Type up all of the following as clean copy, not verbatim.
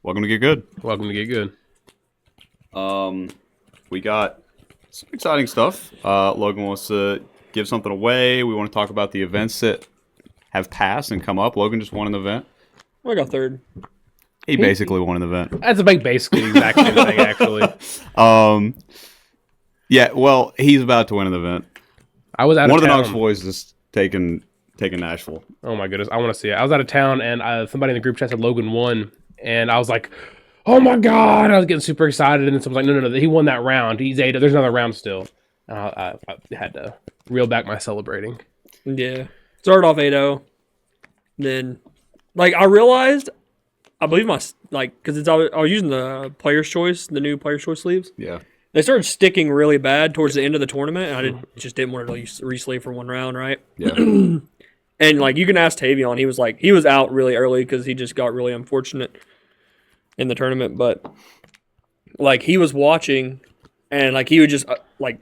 Welcome to Get Good. Welcome to Get Good. We got some exciting stuff. Logan wants to give something away. We want to talk about the events that have passed and come up. Logan just won an event. I got third. He basically won an event. That's basically the exact same thing, actually. Yeah, well, he's about to win an event. I was out One of of the town. Knox boys is taking Nashville. Oh my goodness, I want to see it. I was out of town, and somebody in the group chat said Logan won, and I was like, "Oh my god!" I was getting super excited, and then someone was like, "No, he won that round. He's 8. There's another round still." And I had to reel back my celebrating. Yeah. Started off 8-0. Then, I realized, I believe because I was using the Player's Choice, the new Player's Choice sleeves. Yeah. They started sticking really bad towards the end of the tournament, and I just didn't want to re-sleeve for one round, right? Yeah. And you can ask Tavion. He was out really early because he just got really unfortunate in the tournament. But he was watching, and he would just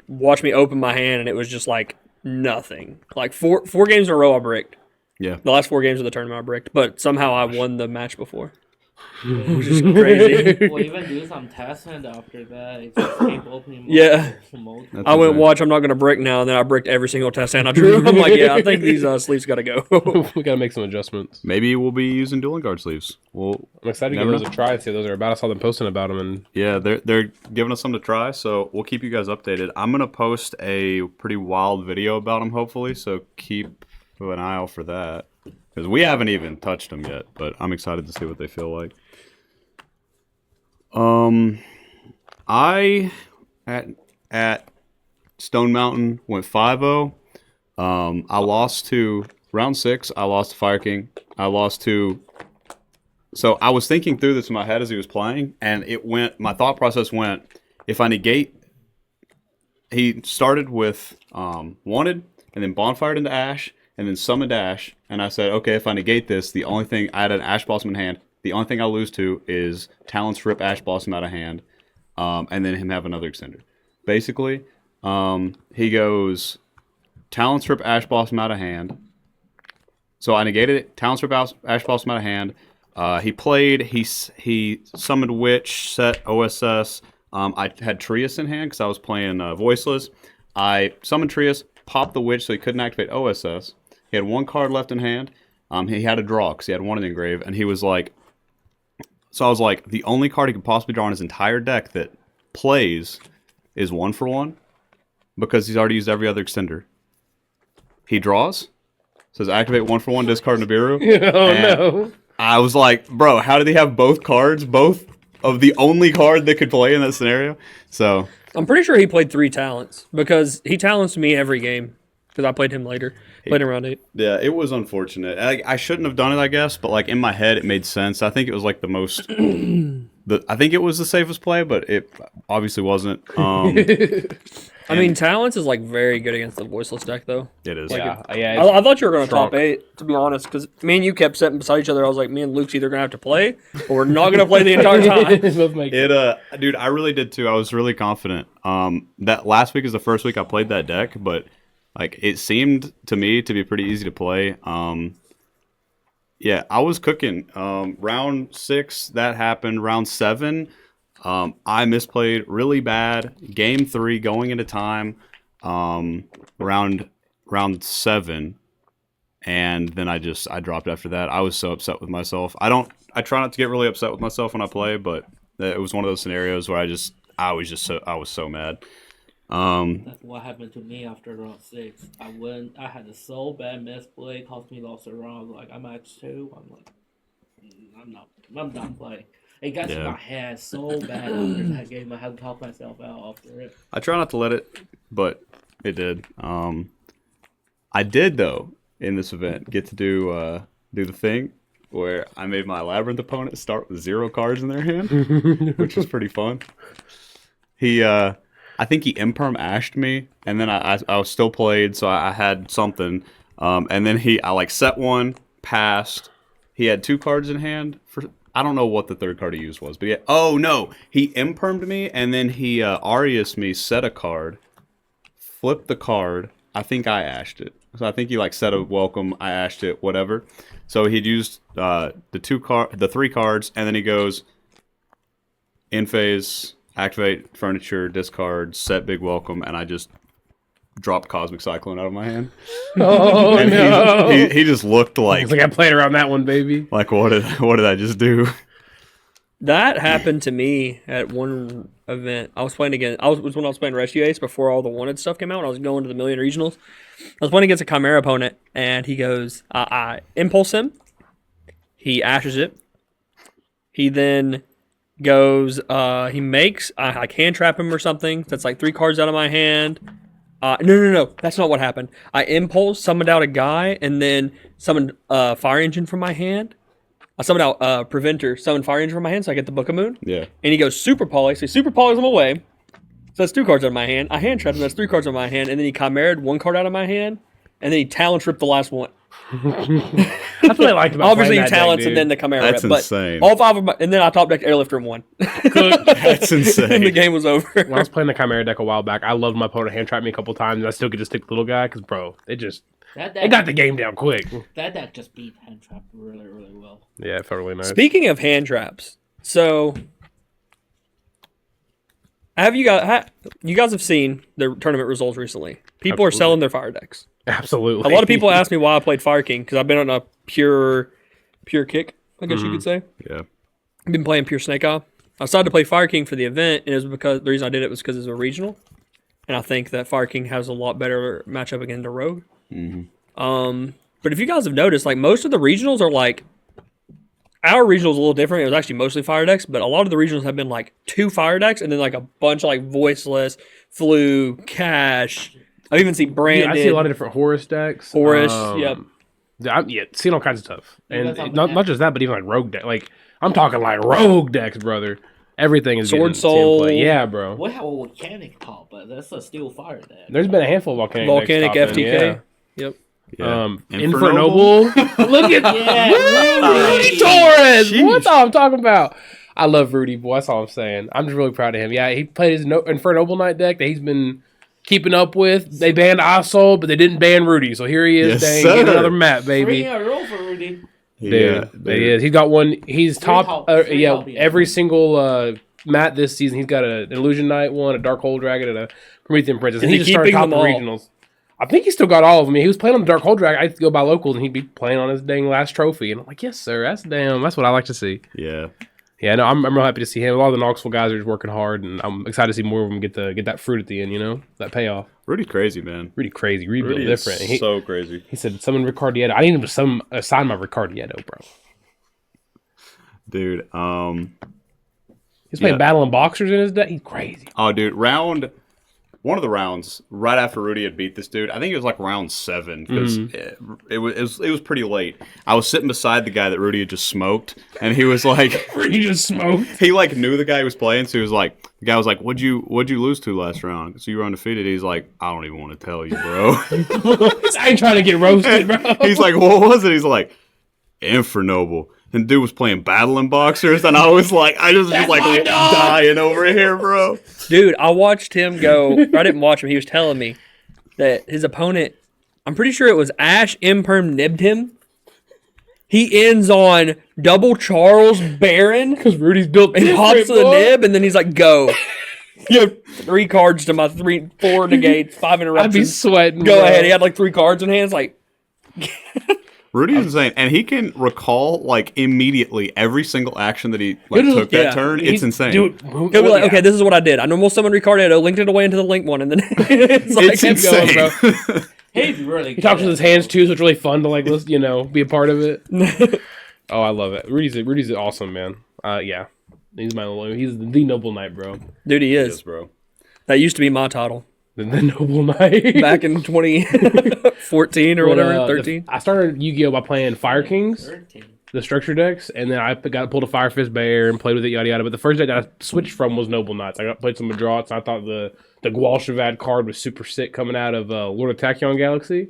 watch me open my hand, and it was just nothing. Four games in a row I bricked. Yeah. The last 4 games of the tournament I bricked, but somehow I won the match before. Which is crazy. Well, even do some tests, and after that, it just keep opening. Yeah. Multiple. I went, watch, I'm not going to brick now, and then I bricked every single test hand I drew. I'm like, yeah, I think these sleeves got to go. We got to make some adjustments. Maybe we'll be using dueling guard sleeves. I'm excited to give those a try and see those are about. I saw them posting about them. And yeah, they're giving us something to try, so we'll keep you guys updated. I'm going to post a pretty wild video about them, hopefully, so keep an eye out for that. Because we haven't even touched them yet, but I'm excited to see what they feel like. I at Stone Mountain went 5-0. I lost to round 6. I lost to Fire King. So I was thinking through this in my head as he was playing, and my thought process went, if I negate, he started with Wanted, and then bonfired into Ash, and then summoned Ash, and I said, okay, if I negate this, the only thing, I had an Ash Blossom in hand, the only thing I lose to is Talon Strip Ash Blossom out of hand, and then him have another extender. Basically, he goes Talon Strip Ash Blossom out of hand. So I negated it, Talon Strip Ash Blossom out of hand. He played, he summoned Witch, set OSS. I had Trius in hand because I was playing Voiceless. I summoned Trius, popped the Witch so he couldn't activate OSS. He had 1 card left in hand. He had a draw because he had 1 in the engrave, and he was like, so I was like, the only card he could possibly draw in his entire deck that plays is 1-for-1 because he's already used every other extender. He draws, says activate 1-for-1, discard Nibiru. oh no! I was like, bro, how did he have both cards, both of the only card that could play in that scenario? So I'm pretty sure he played 3 talents because he talents me every game because I played him later. Played in round 8. yeah, it was unfortunate. I shouldn't have done it, I guess, but in my head it made sense. I think it was the most. I think it was the safest play, but it obviously wasn't. I mean, talents is very good against the Voiceless deck though. It is. Yeah. I thought you were going to strong. top 8, to be honest, because me and you kept sitting beside each other. I was like, me and Luke's either going to have to play, or we're not going to play the entire time. Dude, I really did too. I was really confident. That last week is the first week I played that deck, but it seemed to me to be pretty easy to play. Yeah, I was cooking. Round 6, that happened. Round 7, I misplayed really bad. Game 3, going into time, round 7, and then I dropped after that. I was so upset with myself. I try not to get really upset with myself when I play, but it was one of those scenarios where I was so mad. That's what happened to me after round 6. I had a so bad misplay, cost me lost a round. I'm at 2. I'm like, I'm done playing. It got to my head so bad after that game. I had to talk myself out after it. I try not to let it, but it did. I did though in this event get to do the thing where I made my Labyrinth opponent start with 0 cards in their hand, which was pretty fun. I think he imperm ashed me, and then I was still played, so I had something. And then I set 1, passed. He had 2 cards in hand. I don't know what the 3rd card he used was, but he impermed me, and then he Arius me, set a card, flipped the card. I think I ashed it. So I think he set a welcome, I ashed it, whatever. So he'd used the 3 cards, and then he goes, in phase, activate furniture, discard, set big welcome, and I just dropped Cosmic Cyclone out of my hand. Oh And no! he just looked like It's like I played around that one, baby. like what did I just do? That happened to me at one event. I was playing again. Was when I was playing Rescue Ace before all the wanted stuff came out. When I was going to the Million Regionals. I was playing against a Chimera opponent, and he goes, I impulse him. He ashes it. He then goes, he makes, I can trap him or something. That's like 3 cards out of my hand. No. That's not what happened. I impulse, summoned out a guy, and then summoned Fire Engine from my hand. I summoned out Preventer, summoned Fire Engine from my hand, so I get the Book of Moon. Yeah. And he goes Super Poly, so he Super Polys him away. So that's 2 cards out of my hand. I hand trapped him, that's 3 cards out of my hand, and then he Chimera'd 1 card out of my hand, and then he Talon tripped the last one. That's what I liked about Obviously, he playing that talents deck, and then the Chimera. That's rep, but insane. All 5 of my, and then I top decked Airlifter and won. That's insane. And the game was over. When I was playing the Chimera deck a while back, I loved my opponent hand trapped me a couple times, and I still could just stick the little guy because, bro, it got the game down quick. That deck just beat hand trap really, really well. Yeah, it felt really nice. Speaking of hand traps, so you guys have seen the tournament results recently? People are selling their fire decks. Absolutely. A lot of people ask me why I played Fire King because I've been on a pure kick, I guess you could say. Yeah. I've been playing pure Snake Eye. I decided to play Fire King for the event, and it was because the reason I did it was because it's a regional, and I think that Fire King has a lot better matchup against a Rogue. But if you guys have noticed, like most of the regionals are like our regional is a little different. It was actually mostly fire decks, but a lot of the regionals have been like 2 fire decks and then like a bunch of like voiceless, flu, cash. I've even seen Brandon. I see a lot of different Horus decks. Horus, yep. Seen all kinds of stuff, and that's not just that, but even like rogue deck. Like I'm talking like rogue decks, brother. Everything is Sword getting Soul. play. Yeah, bro. We have a volcanic top, but that's a steel fire deck. There's been a handful of volcanic decks FTK. popping, Yep. Yeah. Infernoble. Look at Rudy Torres. Sheesh. What's all I'm talking about? I love Rudy, boy. That's all I'm saying. I'm just really proud of him. Yeah, he played his Infernoble Knight deck that he's been keeping up with. They banned Isoul, but they didn't ban Rudy. So here he is. Yes, Dang, sir. getting another map, baby. 3 in a row for Rudy. Dude, he is. He's got one. He's top. top, Every single mat this season. He's got an Illusion Knight one, a Dark Hole Dragon, and a Promethean Princess. And Is he he just started keeping top of them all? regionals. I think he still got all of them. He was playing on the Dark Hole Dragon. I used to go by locals, and he'd be playing on his dang last trophy. And I'm like, yes, sir. That's what I like to see. Yeah. Yeah, no, I'm real happy to see him. A lot of the Knoxville guys are just working hard, and I'm excited to see more of them get that fruit at the end. You know, that payoff. Rudy crazy, man. Really crazy. Rebuild Rudy is different. He, so crazy. he said, summon Ricardieto. I didn't even assign my Ricardieto, bro. Dude, He's playing Yeah. Battle and Boxers in his deck. He's crazy. oh, dude, one of the rounds right after Rudy had beat this dude, I think it was like round 7 because it was pretty late. I was sitting beside the guy that Rudy had just smoked, and he was like, He just smoked. he like knew the guy he was playing, so he was like, the guy was like, what'd you lose to last round? So you were undefeated. He's like, I don't even want to tell you, bro. I ain't trying to get roasted, bro. He's like, what was it? He's like, Infernoble. And dude was playing Battle and Boxers, and I was like, dying over here, bro. Dude, I watched him go. I didn't watch him. He was telling me that his opponent, I'm pretty sure it was Ash Imperm nibbed him. He ends on double Charles Baron Because Rudy's built and hops different, to the boy. nib, and then he's like, go. You have 3 cards to my 4 negates, 5 interruptions. I'd be sweating. Go bro. ahead. He had like 3 cards in hands. Like, Rudy's insane, and he can recall like immediately every single action that he like He'll took just- that turn. He's- It's insane. Dude, he'll be like, okay, this is what I did. I normal summoned Ricardo, linked it away into the link one, and then it's like, It's keep insane. going, bro. He's really He talks with his hands too, so it's really fun to like, be a part of it. Oh, I love it. Rudy's awesome, man. Yeah, he's the noble knight, bro. dude, he Yes, is. bro. That used to be my title The noble knight. back in 2014 or whatever, 13. I started YuGiOh by playing Fire Kings, 13. the structure decks, and then I pulled a Fire Fist Bear and played with it, yada yada. But the first deck that I switched from was Noble Knights. I played some Madrots. I thought the Gwal Shavad card was super sick coming out of Lord of Tachyon Galaxy.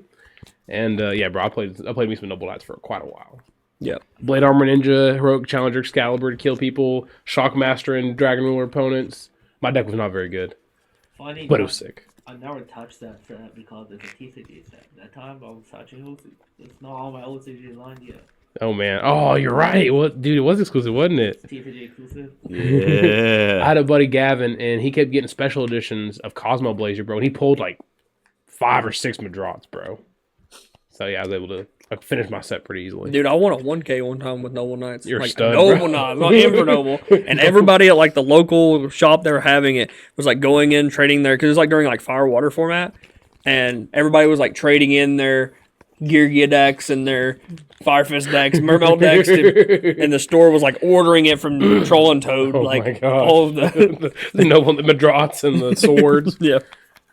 And yeah, bro, I played me some Noble Knights for quite a while. Yep. Blade Armor Ninja, Heroic Challenger, Excalibur to kill people, Shockmaster and Dragon Ruler opponents. My deck was not very good, Funny, but it was sick. I never touched that set because it's a TCG set. That time I was touching OCG. It's not on my OCG line yet. Oh man. Oh, you're right. What, dude? It was exclusive, wasn't it? TPG exclusive. I Yeah. had a buddy Gavin, and he kept getting special editions of Cosmo Blazer, bro. And he pulled like 5 or 6 Madrots, bro. So yeah, I was able to finish my set pretty easily. Dude, I won a 1K one time with Noble Knights. You're a like stud, Noble bro. Knights, not Infernoble. And everybody at like the local shop they were having it was like going in trading there because it was like during like Fire Water format, and everybody was like trading in their Gear decks and their Fire Fist decks, Mermail decks, and the store was like ordering it from Troll and Toad, Oh like my God. all of the the noble, the Madrots and the swords. yeah.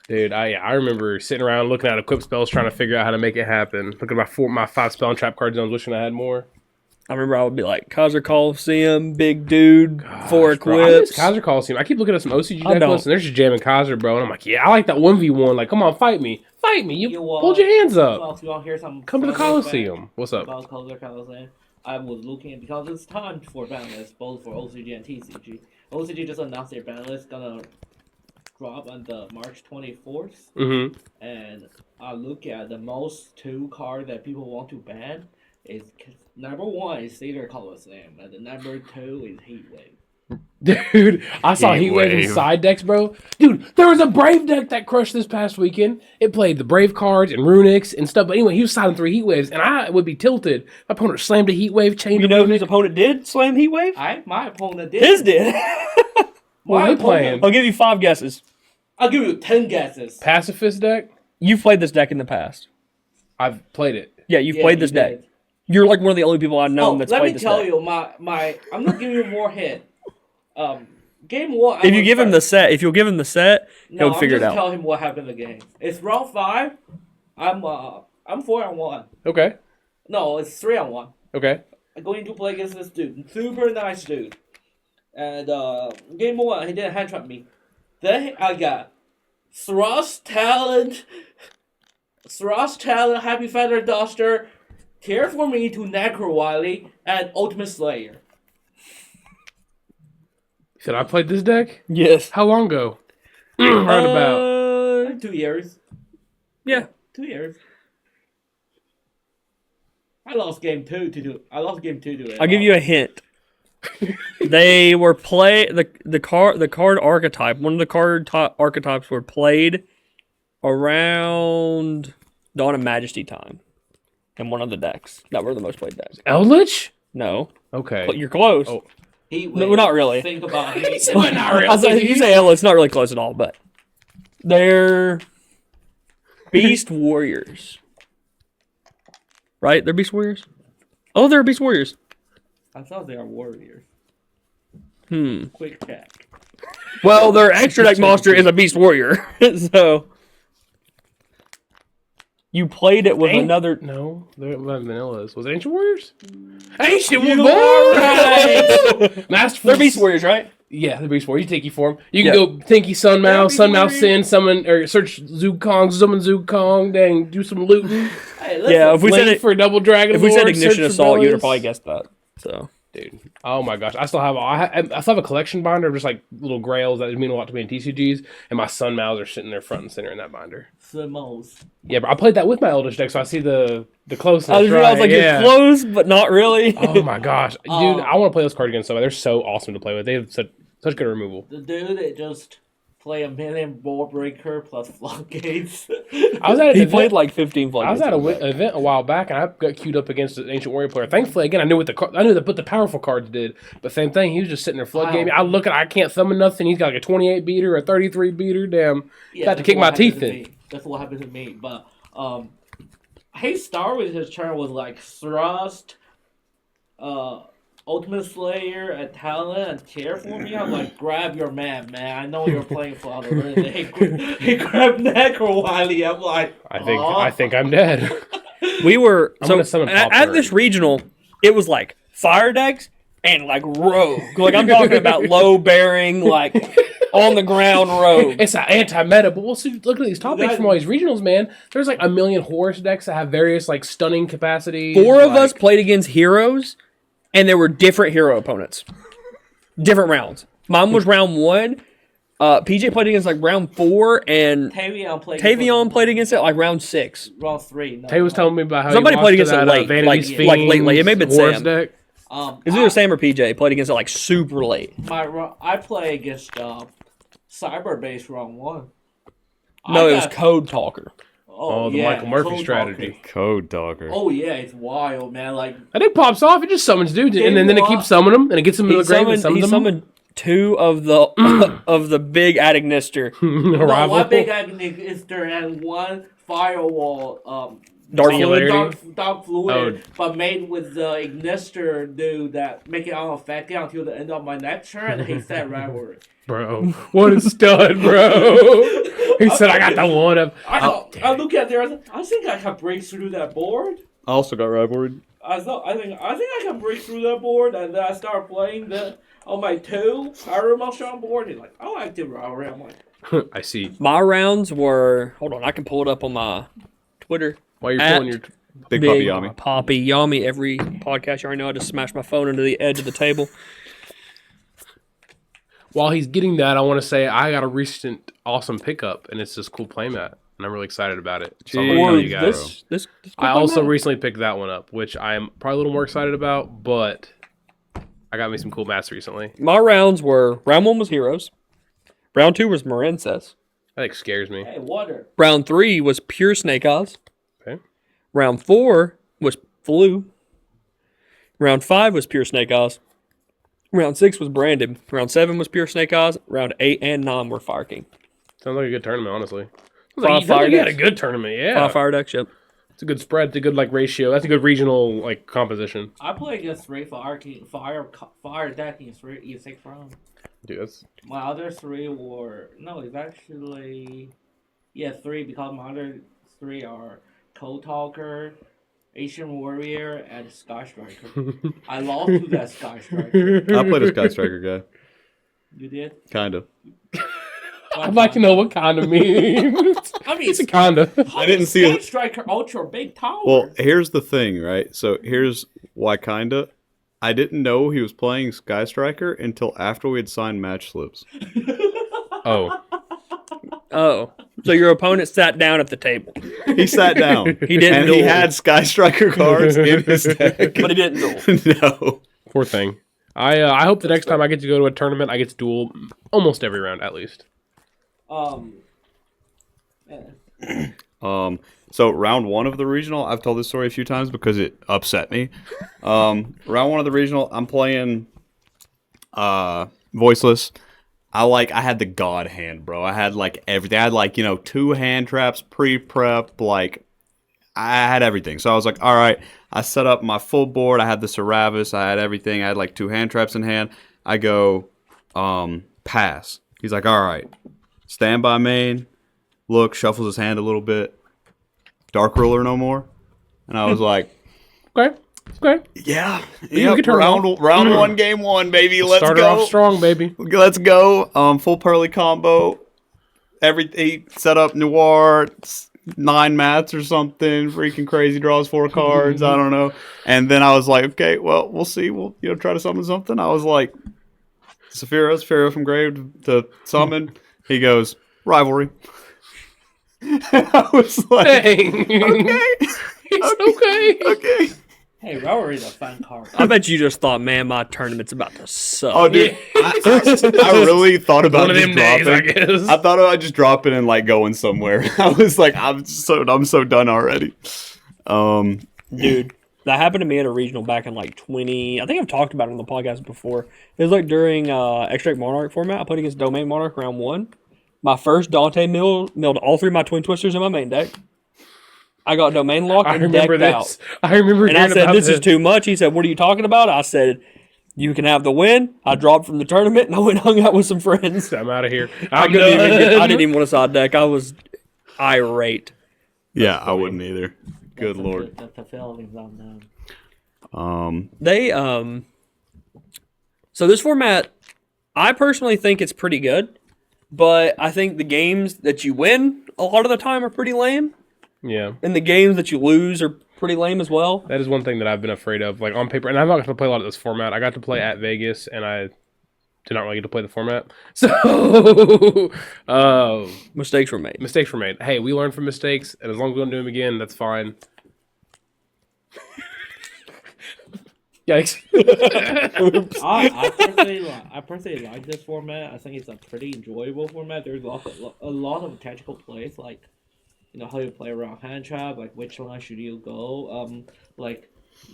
Dude, I remember sitting around looking at equip spells, trying to figure out how to make it happen. Looking at my 5 spell and trap card zones, wishing I had more. I remember I would be like Kaiser Coliseum, big dude, 4 Bro, I miss equips. Kaiser Coliseum. I keep looking at some OCG I deck don't. lists, and they're just jamming Kaiser, bro. And I'm like, yeah, I like that 1v1. Like, come on, fight me. Fight me. You hold your hands up. Well, you want to hear some Come to the fun fact Coliseum. What's up? About Color Coliseum? I was looking because it's time for Banlist, both for OCG and TCG. OCG just announced their Banlist gonna drop on the March 24th, Mm-hmm. and I look at the most 2 cards that people want to ban is number 1 is Cedar Coliseum, and the number 2 is Heatwave. Dude, I saw Heatwave in Heatwave. side decks, bro. Dude, there was a Brave deck that crushed this past weekend. It played the Brave cards and Runics and stuff. But anyway, he was siding 3 Heatwaves, and I would be tilted. My opponent slammed a Heatwave, chained You a know Runic. whose opponent did slam Heatwave? My opponent did. His did. What are they playing? I'll give you 5 guesses. I'll give you 10 guesses. Pacifist deck? You've played this deck in the past. I've played it. Yeah, you've Yeah, played you this deck. did. You're like one of the only people I've known Oh, that's let played me this tell deck. you, my I'm gonna give you more hint. Game 1. If you give him the set, No, he'll figure it I'm just out. tell him what happened in the game. It's round 5. I'm 4-1. Okay. No, it's 3-1. Okay. I'm going to play against this dude. Super nice dude. And game 1, he didn't hand trap me. Then I got Thrust Talent, Happy Feather Duster, Care for Me to Necro Wily, and Ultimate Slayer. Said I played this deck? Yes. How long ago? Roundabout. 2 years. Yeah. 2 years. I lost game 2 to do. I lost game 2 to it. I'll give you a hint. They were the card archetype. One of the card archetypes were played around Dawn of Majesty time, in one of the decks that were the most played decks. Eldritch? No, Okay. but you're close. Oh. No, not really. Think about it. You say Ella, it's not really close at all, but they're Beast Warriors, right? They're Beast Warriors. Oh, they're Beast Warriors. I thought they are warriors. Hmm. Quick check. Well, their extra deck monster is a Beast Warrior, so you played it with another. No, they're vanillas. Was it Ancient Warriors? Ancient You Warriors! are right. Masterful. They're Beast Warriors, right? Yeah, the Beast Warriors. You take you for them. You can Yeah. go Tinky Sun Mouse, Beast Sun Mouse Warriors. Sin, summon, or search Zugkong, summon Zugkong, dang, do some looting. Hey, listen. Yeah, if we said Link it, for Double Dragon if we said Lord, Ignition search for Assault, you would have Bellies. probably guessed that. So Dude, oh my gosh, I still have I still have a collection binder of just like little grails that mean a lot to me in TCGs, and my Sun Mouse are sitting there front and center in that binder. Simos. Yeah, but I played that with my Eldritch deck, so I see the closeness. I was right? like, yeah. you're close, but not really. Oh my gosh, dude, I want to play those cards again. So they're so awesome to play with. They have such good removal. The dude that just play a million ball breaker plus floodgates. I was at an He event, played like 15 I was at an event a while back, and I got queued up against an Ancient Warrior player. Thankfully, again, I knew what the powerful cards did, but same thing. He was just sitting there floodgating. Wow. I can't summon nothing. He's got like a 28 beater, a 33 beater. Damn, Yeah, got to that's kick what my happened teeth to in. me. That's what happened to me. But he started with his turn was like Thrust, Ultimate Slayer, and Talent, and Care for Me. I'm like, grab your man. I know you're playing for other reasons. He grabbed Necro Wily. I'm like, I think I'm dead. We were I'm so gonna summon at Popper. this regional, it was like fire decks and like rogue. Like I'm talking about low bearing, like on the ground rogue. It's an anti-meta, but we'll see. Look at these topics from all these regionals, man. There's like a million horse decks that have various like stunning capacities. Four of like- us played against heroes, and there were different hero opponents, different rounds. Mine was round 1. PJ played against like round 4, and Tavion played against it like round 6. round 3. No, Tay was telling me about how Somebody he played lost against to it that, late, Vanity's like lately. It may have been Fiends horse Sam. deck. It's either Sam or PJ played against it like super late. I play against Cyberbase round 1. No, it was Code Talker. Oh, the Michael Murphy strategy. Code Talker. Oh yeah, it's wild, man. Like I think pops off. It just summons dudes, and then it keeps summoning them, and it gets them in the grave and He summons them. summoned 2 of the of the big Adagnister. no, Rival. one big Agnister and one firewall. Dark Dark fluid, but made with the Ignister dude that make it unaffected until the end of my next turn, and he said Rivalry. Bro, what a stud, bro. He said, I got the one of... I look at there, I think I can break through that board. I also got rivalry. I think I can break through that board, and then I start playing on my 2 Power Monster on board. He's like, I like the Rivalry. I'm like, I see. My rounds were... Hold on, I can pull it up on my Twitter. While you're pulling your... Big Puppy Yami. Poppy Yami. Every podcast, you already know I just smash my phone into the edge of the table. While he's getting that, I want to say I got a recent awesome pickup, and it's this cool playmat, and I'm really excited about it. So I'm gonna tell you guys. This I also recently picked that one up, which I'm probably a little more excited about, but I got me some cool mats recently. My rounds were... Round 1 was Heroes. Round 2 was Morenses. That like scares me. hey, water. Round 3 was Pure Snake Eyes. Okay. Round 4 was Flu. Round 5 was Pure Snake Eyes. Round 6 was Branded. Round 7 was Pure Snake Eyes. Round 8 and 9 were Fire King. Sounds like a good tournament, honestly. Five You fire had a decks. good tournament, yeah. 5 fire decks, yep. It's a good spread. It's a good like ratio. That's a good regional like composition. I play against 3 fire deck in 6 rounds. Dude, that's My other 3 were it's actually 3 because my other 3 are Code Talker, Asian Warrior, and Sky Striker. I lost to that Sky Striker. I played a Sky Striker guy. You did? Kind of. I'd like to know what kind of means. I mean, It's a kinda. I didn't see Sky it. Striker Ultra Big Tower. Well, here's the thing, right? So here's why kinda. I didn't know he was playing Sky Striker until after we had signed match slips. Oh. Oh. So your opponent sat down at the table. He sat down. He didn't and he duel. had Sky Striker cards in his deck. But he didn't duel. No. Poor thing. I hope the next time I get to go to a tournament, I get to duel almost every round at least. So round 1 of the regional, I've told this story a few times because it upset me. Round 1 of the regional, I'm playing voiceless. I had the god hand, bro. I had like everything. I had like 2 hand traps, pre-prep, like I had everything. So I was like, all right. I set up my full board. I had the Seravis. I had everything. I had like 2 hand traps in hand. I go pass. He's like, all right, stand by main. Look, shuffles his hand a little bit. Dark Ruler no more. And I was like, Okay. yeah. You Yep, can turn round 1, game 1, baby. Let's Started go. off strong, baby. Let's go. Full Pearly combo. He set up Noir, 9 mats or something. Freaking crazy. Draws 4 cards. I don't know. And then I was like, okay, well, we'll see. We'll try to summon something. I was like, Saphira from grave to summon. He goes, Rivalry. I was like, Dang. okay. It's okay. Okay. Hey, Rivalry is a fun card. I bet you just thought, man, my tournament's about to suck. Oh, dude, I really thought about One of just them days, I dropping. guess. I thought about just dropping and like going somewhere. I was like, I'm so done already. Dude, that happened to me at a regional back in like 20. I think I've talked about it on the podcast before. It was like during Extract Monarch format. I played against Domain Monarch round 1. My first Dante milled all 3 of my Twin Twisters in my main deck. I got Domain locked I and remember decked this. out. I remember And I hearing said, about this is too much. He said, what are you talking about? I said, you can have the win. I dropped from the tournament and I went and hung out with some friends. I'm out of here. I didn't even want to side deck. I was irate. Yeah, I wouldn't either. Good lord. The feelings on them. They so this format, I personally think it's pretty good, but I think the games that you win a lot of the time are pretty lame, Yeah. and the games that you lose are pretty lame as well. That is one thing that I've been afraid of, like on paper. And I'm not going to play a lot of this format. I got to play at Vegas, and I did not really get to play the format. So Mistakes were made. mistakes were made. Hey, we learn from mistakes, and as long as we don't do them again, that's fine. Yikes. I personally like this format. I think it's a pretty enjoyable format. There's a lot of tactical plays, like how you play around hand trap, like which line should you go. Like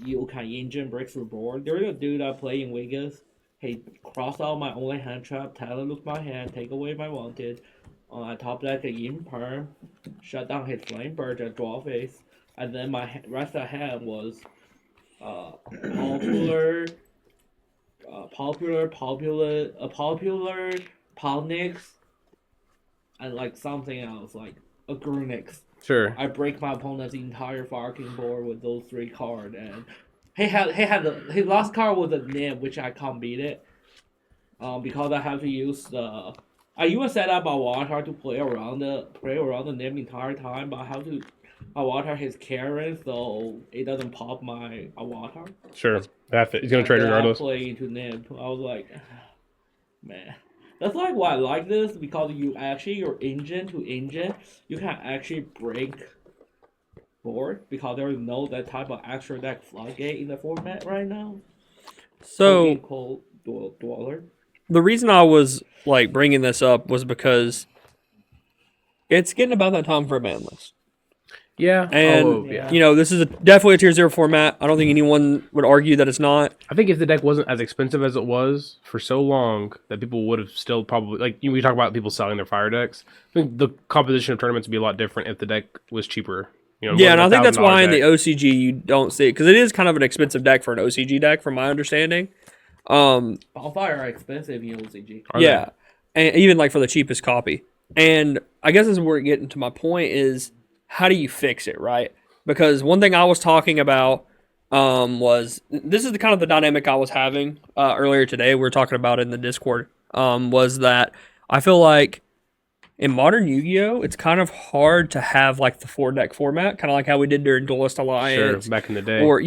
you can engine break through board. There's a dude I play in Vegas. He crossed out my only hand trap, talent look my hand, take away my wanted. On top deck, an imperm, shut down his flame bird and draw face. And then my rest of the hand was popular, Polnix, and like something else, like a Grunix. Sure. I break my opponent's entire fucking board with those 3 cards, and his last card was a Nim, which I can't beat it. Because I have to use the. I even set up a water to play around the Nim entire time, but I have to water his Karen so it doesn't pop my water. Sure. He's gonna trade regardless. I play into Nim. I was like, man. That's like why I like this, because your engine to engine, you can actually break board because there is no that type of extra deck floodgate in the format right now. So cold dweller. The reason I was like bringing this up was because it's getting about that time for a ban list. Yeah. And, yeah. This is definitely a tier 0 format. I don't think anyone would argue that it's not. I think if the deck wasn't as expensive as it was for so long, that people would have still probably, like, we talk about people selling their fire decks. I think the composition of tournaments would be a lot different if the deck was cheaper. Yeah, and I think that's why in the OCG you don't see it, because it is kind of an expensive deck for an OCG deck, from my understanding. Bonfire are expensive in OCG. Yeah, and even like for the cheapest copy. And I guess this is where we're getting to my point is, how do you fix it, right? Because one thing I was talking about was, this is the kind of the dynamic I was having earlier today. We were talking about it in the Discord, was that I feel like in modern Yu-Gi-Oh, it's kind of hard to have like the 4-deck format, kind of like how we did during Duelist Alliance. Sure, back in the day. Or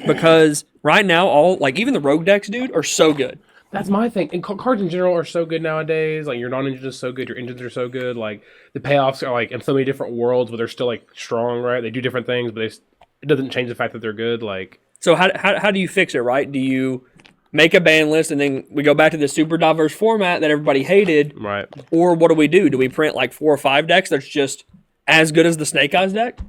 because right now even the rogue decks, dude, are so good. That's my thing. And cards in general are so good nowadays. Like, your non-engine is so good. Your engines are so good. Like, the payoffs are, like, in so many different worlds, but they're still, like, strong, right? They do different things, but it doesn't change the fact that they're good. Like, so how do you fix it, right? Do you make a ban list and then we go back to the super diverse format that everybody hated? Right. Or what do? Do we print, like, 4 or 5 decks that's just as good as the Snake Eyes deck?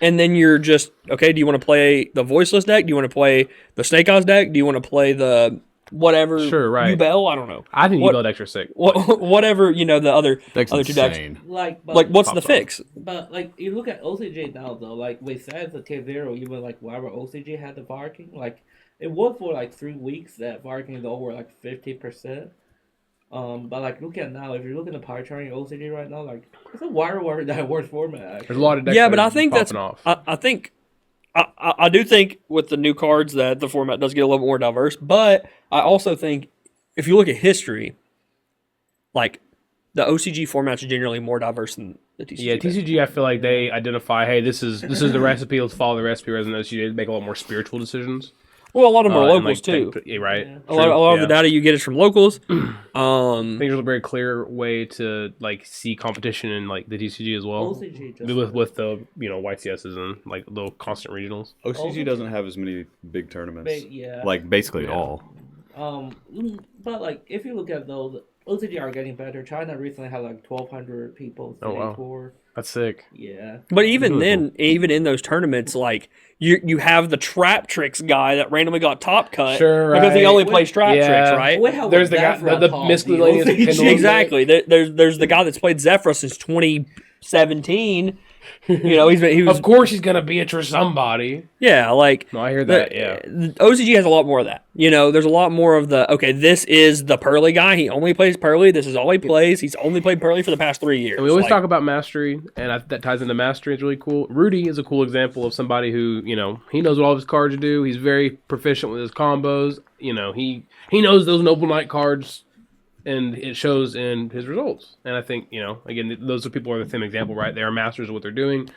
And then you're just, okay, do you want to play the Voiceless deck? Do you want to play the Snake Eyes deck? Do you want to play the whatever, sure, right. Yubel, I don't know. I think Yubel decks are sick. Whatever, the other 2 decks. Like what's the fix? But like, you look at OCG now though, like we said the tier 0, even like wherever OCG had the Varking, like it was for like 3 weeks that Varking is over like 50%. But like look at now, if you're looking at pie chart in OCG right now, like it's a wire diverse format. Actually. There's a lot of decks. Yeah, but I think that's off. I do think with the new cards that the format does get a little bit more diverse, but I also think if you look at history, like the OCG formats are generally more diverse than the TCG. Yeah, TCG, I feel like they identify, hey, this is the recipe. Let's follow the recipe. Rather than OCG, they make a lot more spiritual decisions. Well, a lot of them are locals too. Right. Yeah. A lot of the data you get is from locals. I think there's a very clear way to like see competition in like the TCG as well. OCG just with the YCSs and like the constant regionals. OCG doesn't have as many big tournaments. yeah. Like basically at all. But like if you look at those, OCG are getting better. China recently had like 1,200 people tour. That's sick. Yeah. But even then, even in those tournaments, like you have the trap tricks guy that randomly got top cut because he only plays trap tricks, right? There's the guy, the miscellaneous. Exactly. There's the guy that's played Zephyr since 2017. Of course he's gonna Beatrice somebody. Yeah, like no, I hear that. The OCG has a lot more of that. There's a lot more of the this is the Pearly guy. He only plays Pearly. This is all he plays. He's only played Pearly for the past 3 years. And we always talk about mastery, and that ties into mastery. It's really cool. Rudy is a cool example of somebody who he knows what all of his cards do. He's very proficient with his combos. He knows those Noble Knight cards. And it shows in his results. And I think, again, those are people who are the same example, right? They are masters of what they're doing.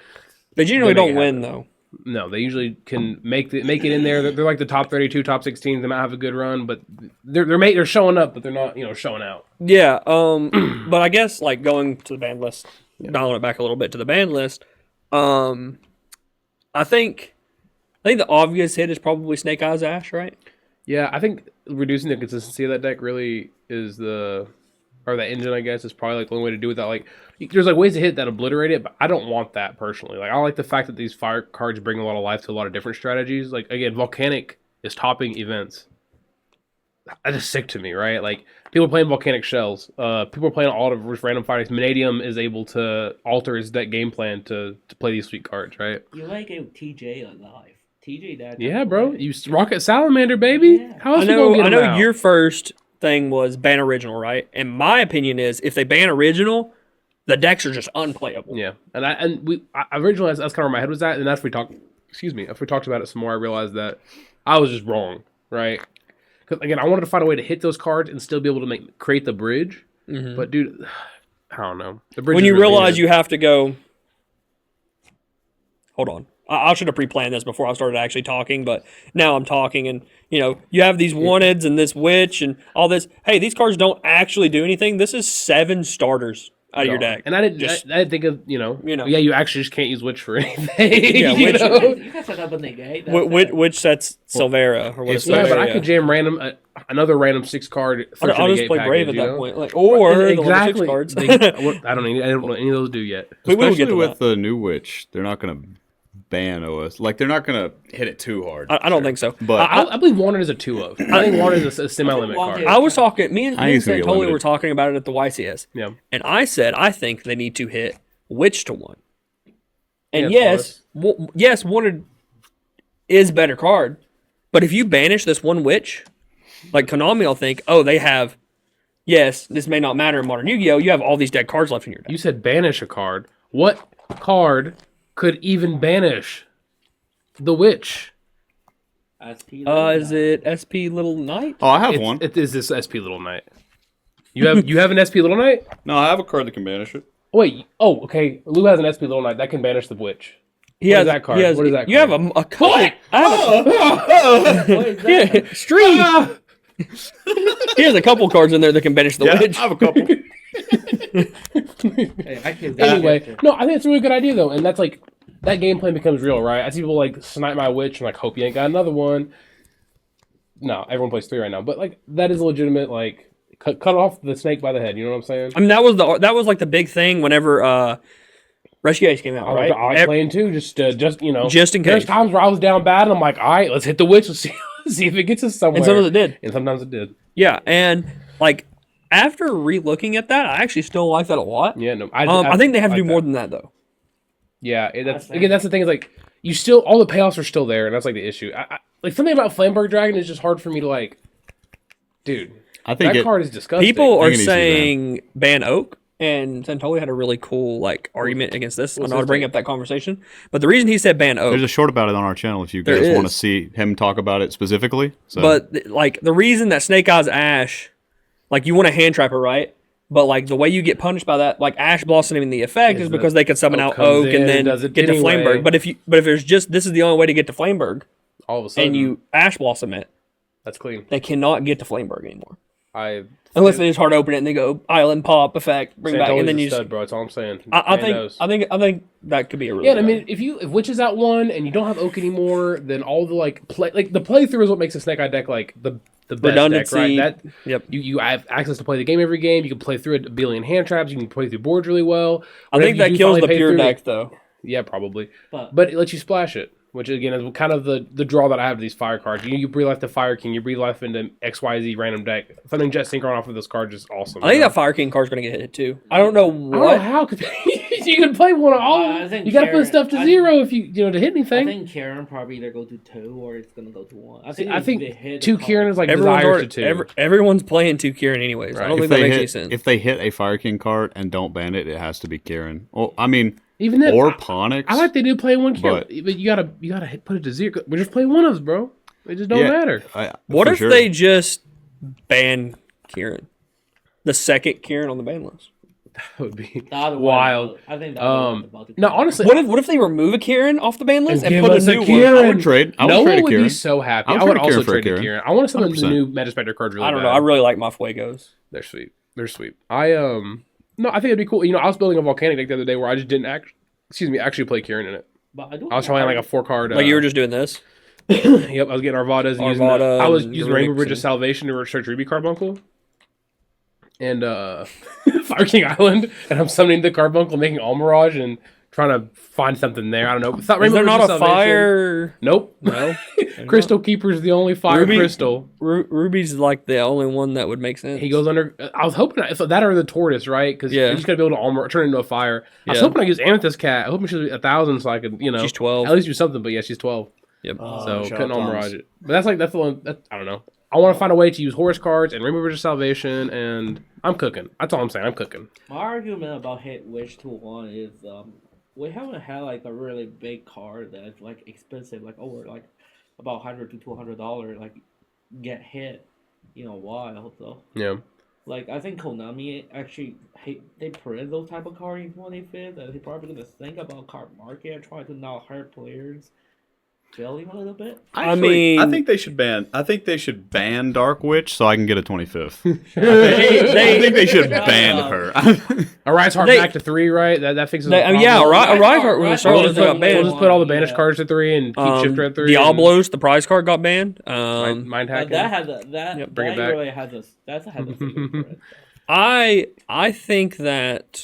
They generally don't win, though. No, they usually can make it in there. They're like the top 32, top 16. They might have a good run, but they're showing up, but they're not showing out. Yeah. But I guess like going to the ban list, dialing it back a little bit to the ban list. I think the obvious hit is probably Snake Eyes Ash, right? Yeah, I think reducing the consistency of that deck really is or that engine, I guess, is probably like the only way to do it. That like, there's like ways to hit that obliterate it, but I don't want that personally. Like, I like the fact that these fire cards bring a lot of life to a lot of different strategies. Like, again, Volcanic is topping events. That's just sick to me, right? Like, people are playing Volcanic Shells. People are playing all of random fighters. Vanadium is able to alter his deck game plan to play these sweet cards, right? You like it TJ alive. TJ that. Yeah, bro. You Rocket Salamander, baby. Yeah. How else you gonna get I him know out? your first thing was ban original, right? And my opinion is if they ban original, the decks are just unplayable. Yeah, and I originally that's kind of where my head was at, and after we talked, after we talked about it some more, I realized that I was just wrong, right? Because again, I wanted to find a way to hit those cards and still be able to create the bridge, but dude, I don't know. The bridge When is you really realize good. you have to go, hold on. I should have pre-planned this before I started actually talking, but now I'm talking, and you have these wanteds and this witch and all this. Hey, these cards don't actually do anything. This is 7 starters out of your deck. And I didn't think of yeah, you actually just can't use witch for anything. Yeah, you witch- know? You can set up a negate. that's it. Which sets Silvera or what is Yeah, but I Silveria. could jam another random 6 card. I'll just play Brave at that point, like or the level 6 cards. I don't know what any of those do yet. We will get Especially to with that. the new witch, they're not going to ban OS. Like, they're not going to hit it too hard. I don't think so. But I believe Wanted is a 2 of. I think Wanted is a semi-limit Wanted- card. I was talking. Me and I think it's gonna Sam get totally limited. were talking about it at the YCS. Yeah. And I said I think they need to hit Witch to 1. And Yeah, yes, Wanted is a better card. But if you banish this one Witch, like Konami will think, oh, they have. Yes, this may not matter in modern Yu-Gi-Oh. You have all these dead cards left in your deck. You said banish a card. What card could even banish the witch? Is it SP Little Knight? oh, I have one. It is this SP Little Knight. You have an SP Little Knight? No, I have a card that can banish it. Wait. Oh, okay. Lou has an SP Little Knight that can banish the witch. He What has is that card? He has, What is that You have card? a couple. I have a, Stream. He has a couple cards in there that can banish the Yeah, witch. I have a couple. Anyway, no, I think it's a really good idea though, and that's like that game plan becomes real, right? I see people like snipe my witch and like hope you ain't got another one. No, everyone plays 3 right now, but like that is a legitimate like cut off the snake by the head. You know what I'm saying? I mean, that was like the big thing whenever Rescue Ace came out, right? I like playing too, just Just in There's case. times where I was down bad, and I'm like, all right, let's hit the witch and see if it gets us somewhere. And sometimes it did. And sometimes it did. Yeah, and like after re-looking at that, I actually still like that a lot. Yeah, no, I think they have to like do more than that though. Yeah, that's think- again. That's the thing. Is like you still all the payoffs are still there, and that's like the issue. Like something about Flamberg Dragon is just hard for me to like. Dude, I think that card is disgusting. People I are think it needs to be saying ban Oak, and Santoli had a really cool like argument against this. I'm not to bring up that conversation, but the reason he said ban Oak, There's a short about it on our channel if you There guys want to is. see him talk about it specifically. So. but like the reason that Snake Eyes Ash, like you want to hand trap her, right? But like the way you get punished by that, like Ash blossoming the effect, is the because they can summon Oak out comes Oak in and and then does it get to anyway. Flameberg. But if there's just this is the only way to get to Flameberg, all of a sudden, and you Ash blossom it, that's clean. they cannot get to Flameberg anymore. Unless They just hard open it and they go Island Pop effect, bring back, and then you. stud, bro. That's all I'm saying. I Man think knows. that could be a really Yeah, and I good mean, if Witch is out 1 and you don't have Oak anymore, then all the like the playthrough is what makes a Snake Eye deck like the best Redundancy. deck, right? Yep. You have access to play the game every game. You can play through a billion hand traps. You can play through boards really well. I Whenever think you that do kills finally the pay pure through it- deck though. Yeah, probably. But But it lets you splash it, which again is kind of the draw that I have to these fire cards. You breathe life to Fire King, you breathe life into XYZ random deck. Something Jet Synchron off of this card is awesome. I think you know? that Fire King card's gonna get hit too. I don't know I don't know what. how. You can play one of all. I think You got to put Karen- stuff to I- 0 if you to hit I anything. think Karen probably either go to 2 or it's gonna go to 1. I if think they hit 2 the Kieran card- is like Everyone's, desires already, to 2. everyone's playing 2 Kieran anyways. I Right. don't think if that they makes any hit sense. if they hit a Fire King card and don't ban it, it has to be Kieran. Well, I mean, Even then, or Ponix. I like they do play 1 Kieran, but- but you gotta put it to 0. We're just playing one of them, bro. It just don't matter. What for if sure. they just ban Kieran? The second Kieran on the ban list. That would be That wild. I think that was about to No, come. honestly, What if they remove a Kieran off the ban list and give put a us a new one? Kieran. I would trade. I would no trade one a would Kieran. be so happy. I I would would trade a also Kieran for a trade a Kieran. Kieran. I want some of the 100%. new Majespecter cards really I don't bad. know. I really like my Fuegos. They're sweet. They're sweet. No, I think it'd be cool. I was building a volcanic deck the other day where I just didn't actually play Kieran in it. But I, do I was trying like a 4-card. Like you were just doing this. Yep, I was getting Arvadas and Arvada I was and using Rainbow Druidics Bridge of and- Salvation to search Ruby Carbuncle. And Fire King Island, and I'm summoning the Carbuncle, making All Mirage, and trying to find something there. I don't know. Thought Is Rainbow there Bridge not of a Salvation- fire? Nope. No. Crystal Keeper's the only fire Ruby- crystal. Ruby's like the only one that would make sense. He goes under. I was hoping so that or the tortoise, right? Because Yeah. you just gotta be able to turn it into a fire. I was Yeah. hoping I use Amethyst Cat. I hope she was 1,000 so I could, She's 12. at least do something. But yeah, she's 12, Yep. so shout couldn't out all Tom's. mirage it. But that's the one. I don't know. I want to find a way to use horse cards and Rainbow Bridge of Salvation, and I'm cooking. That's all I'm saying. I'm cooking. My argument about hit Wish to 1 is we haven't had like a really big card that's like expensive, like over like about $100 to $200, like get hit, in a while. So Yeah. like I think Konami actually they print those type of cards in 25th, and they're probably gonna think about card market and try to not hurt players' feeling a little bit. mean- I think they should ban. I think they should ban Dark Witch so I can get a 25th. I They- think they should ban her. All right, it's hard They- back to 3, right? That fixes the They- problem. yeah, Right, Reinhardt when right, we started We'll with just, got put, banned. we'll just put all the banished Yeah. cards at 3 and keep Shifter at 3. Diablos, the prize card got banned. Mind But hacking. that has a that bring it that back. really has a that's has a figure for it. I think that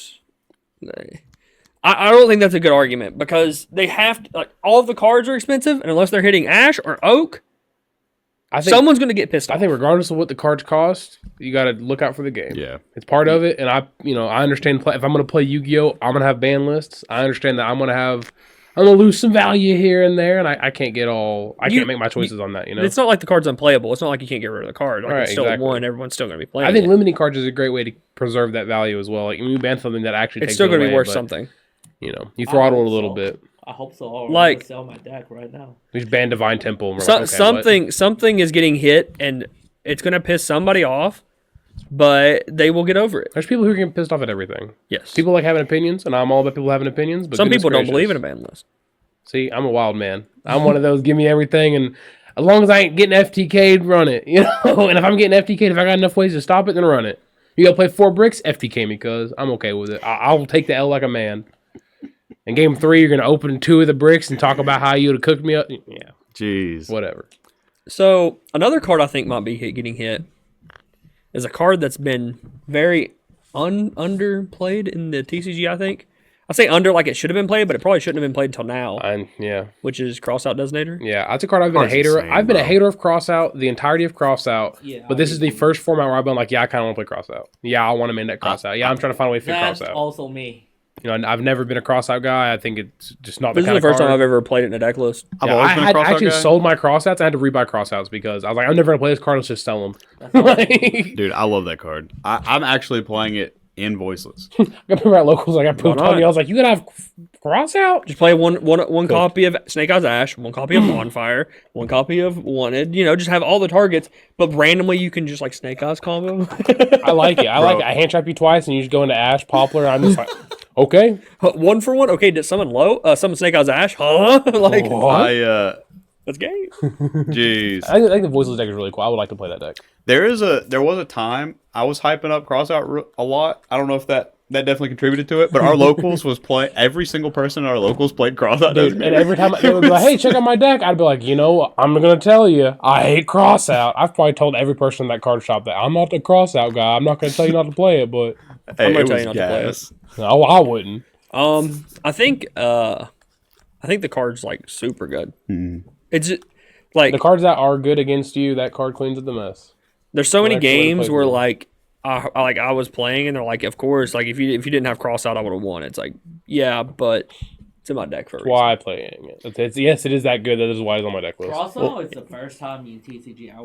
I don't think that's a good argument because they have to, like all of the cards are expensive, and unless they're hitting Ash or Oak, I think, someone's going to get pissed off. I think regardless of what the cards cost, you got to look out for the game. Yeah. It's part of it, and I understand if I'm going to play Yu-Gi-Oh, I'm going to have ban lists. I understand that I'm going to lose some value here and there, and I can't can't make my choices on that, It's not like the card's unplayable. It's not like you can't get rid of the card. Like Right, it's still exactly. one. Everyone's still going to be playing. I think it. limiting cards is a great way to preserve that value as well. Like, when you ban something that actually It's takes still it going to be away, worth but, something. You throttle it a hope little so. bit. I hope so. Or Like- I'm gonna sell my deck right now. We just ban Divine Temple. And we're like, okay, what? Something is getting hit, and it's going to piss somebody off, but they will get over it. There's people who get pissed off at everything. Yes. People like having opinions, and I'm all about people having opinions. But Some goodness people don't gracious. believe in a ban list. See, I'm a wild man. I'm one of those, give me everything, and as long as I ain't getting FTK'd, run it. And if I'm getting FTK'd, if I got enough ways to stop it, then run it. You gotta play 4 bricks, FTK me, cuz I'm okay with it. I'll take the L like a man. In game 3, you're gonna open 2 of the bricks and talk about how you would have cooked me up. Yeah, Jeez. whatever. So another card I think might be getting hit is a card that's been very underplayed in the TCG. I think I say under like it should have been played, but it probably shouldn't have been played until now, Yeah, which is Crossout Designator. yeah. That's a card I've been a Card's hater. insane, I've been a bro. hater of Crossout the entirety of Crossout. Yeah, but this is the first format where I've been like, yeah, I kind of want to play Crossout. Yeah, I want to main deck Crossout. Yeah, I'm trying to find a way to fit That's Crossout. also me. I've never been a Crossout guy. I think it's just not This the is kind the first of card. time I've ever played it in a deck list. I've Yeah, always I been a had Crossout actually guy. sold my Crossouts. I had to rebuy Crossouts because I was like, I'm never gonna play this card. Let's just sell them. That's also Like, Dude, I love that card. I'm actually playing it in voiceless. I remember at locals, like I pooped Why on me. not? I was like, you gonna have Crossout? Just play one copy of Snake Eyes Ash, one copy of Bonfire, one copy of Wanted. Just have all the targets, but randomly you can just like Snake Eyes combo. I like it. I like it. I hand trap you twice, and you just go into Ash Poplar. I'm just like, okay. One for one. Okay, did someone summon Snake Eyes Ash? Huh? Like What? that's game. Jeez. I think the voiceless deck is really cool. I would like to play that deck. There was a time I was hyping up Crossout a lot. I don't know if that definitely contributed to it, but our locals was playing. Every single person in our locals played Crossout. Dude, and every time they would be like, hey, check out my deck, I'd be like, I'm going to tell you, I hate Crossout. I've probably told every person in that card shop that I'm not the Crossout guy. I'm not going to tell you not to play it, but Hey, I'm gonna it tell was you not to play gas. no, I wouldn't. I think the card's like super good. It's just, like The cards that are good against you, that card cleans up the mess. there's so many Well, that's the way to games play where the like I was playing and they're like, of course, like if you didn't have Crossout, I would have won. It's like, yeah, but it's in my deck for a reason. Why playing it? Yes, it is that good. That is why it's on my deck list. Crossout is the first time in TCG I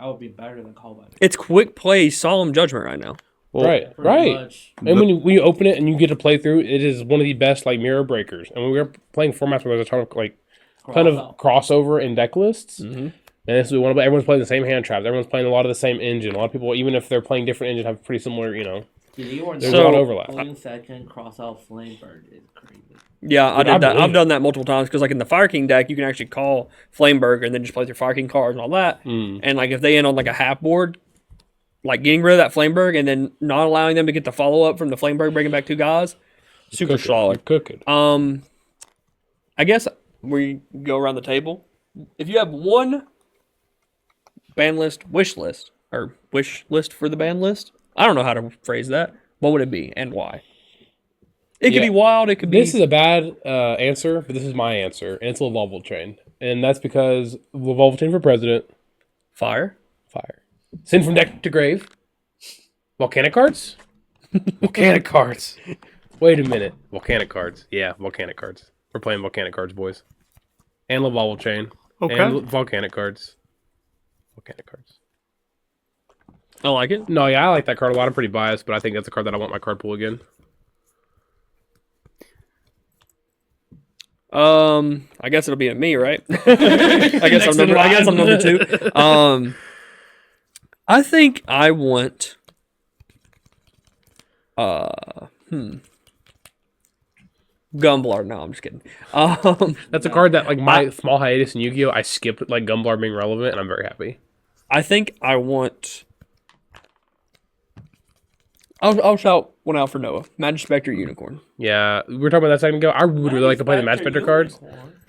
would be better than Callback. It's quick play, Solemn Judgment right now. Well, Right, Pretty right. much. And when you open it and you get to play through, it is one of the best like mirror breakers. And when we were playing formats where there's a ton of crossover in deck lists. Mm-hmm. And this is one of everyone's playing the same hand traps. Everyone's playing a lot of the same engine. A lot of people, even if they're playing different engines, have pretty similar, Yeah, You were There's a lot of overlap. Going second, Crossout Flamebird is crazy. Yeah, I Dude, I did that. believe I've done that multiple times because, like in the Fire King deck, you can actually call Flameburger and then just play your Fire King cards and all that. And like if they end on like a half board, like getting rid of that Flameburg and then not allowing them to get the follow up from the Flameburg, bringing back 2 guys, super solid. Cooking. I guess we go around the table. If you have one ban list, wish list, or wish list for the ban list, I don't know how to phrase that. What would it be and why? It could be wild. It could be. This is a bad answer, but this is my answer, and it's Level Train, and that's because Level Train for president. fire. Send from deck to grave. Volcanic cards. Volcanic cards. Wait a minute. Volcanic cards. Yeah, volcanic cards. We're playing volcanic cards, boys. And Level Chain. Okay. And volcanic cards. Volcanic cards. I like it. No, yeah, I like that card a lot. I'm pretty biased, but I think that's a card that I want my card pool again. I guess it'll be at me, right? I guess I'm number 2. I think I want. Gumblar. No, I'm just kidding. That's a card that, like, my small hiatus in Yu-Gi-Oh! I skipped, like, Gumblar being relevant, and I'm very happy. I think I want. I'll shout one out for Noah. Majespecter Unicorn. Yeah, we were talking about that a second ago. I would really like to play the Majespecter cards.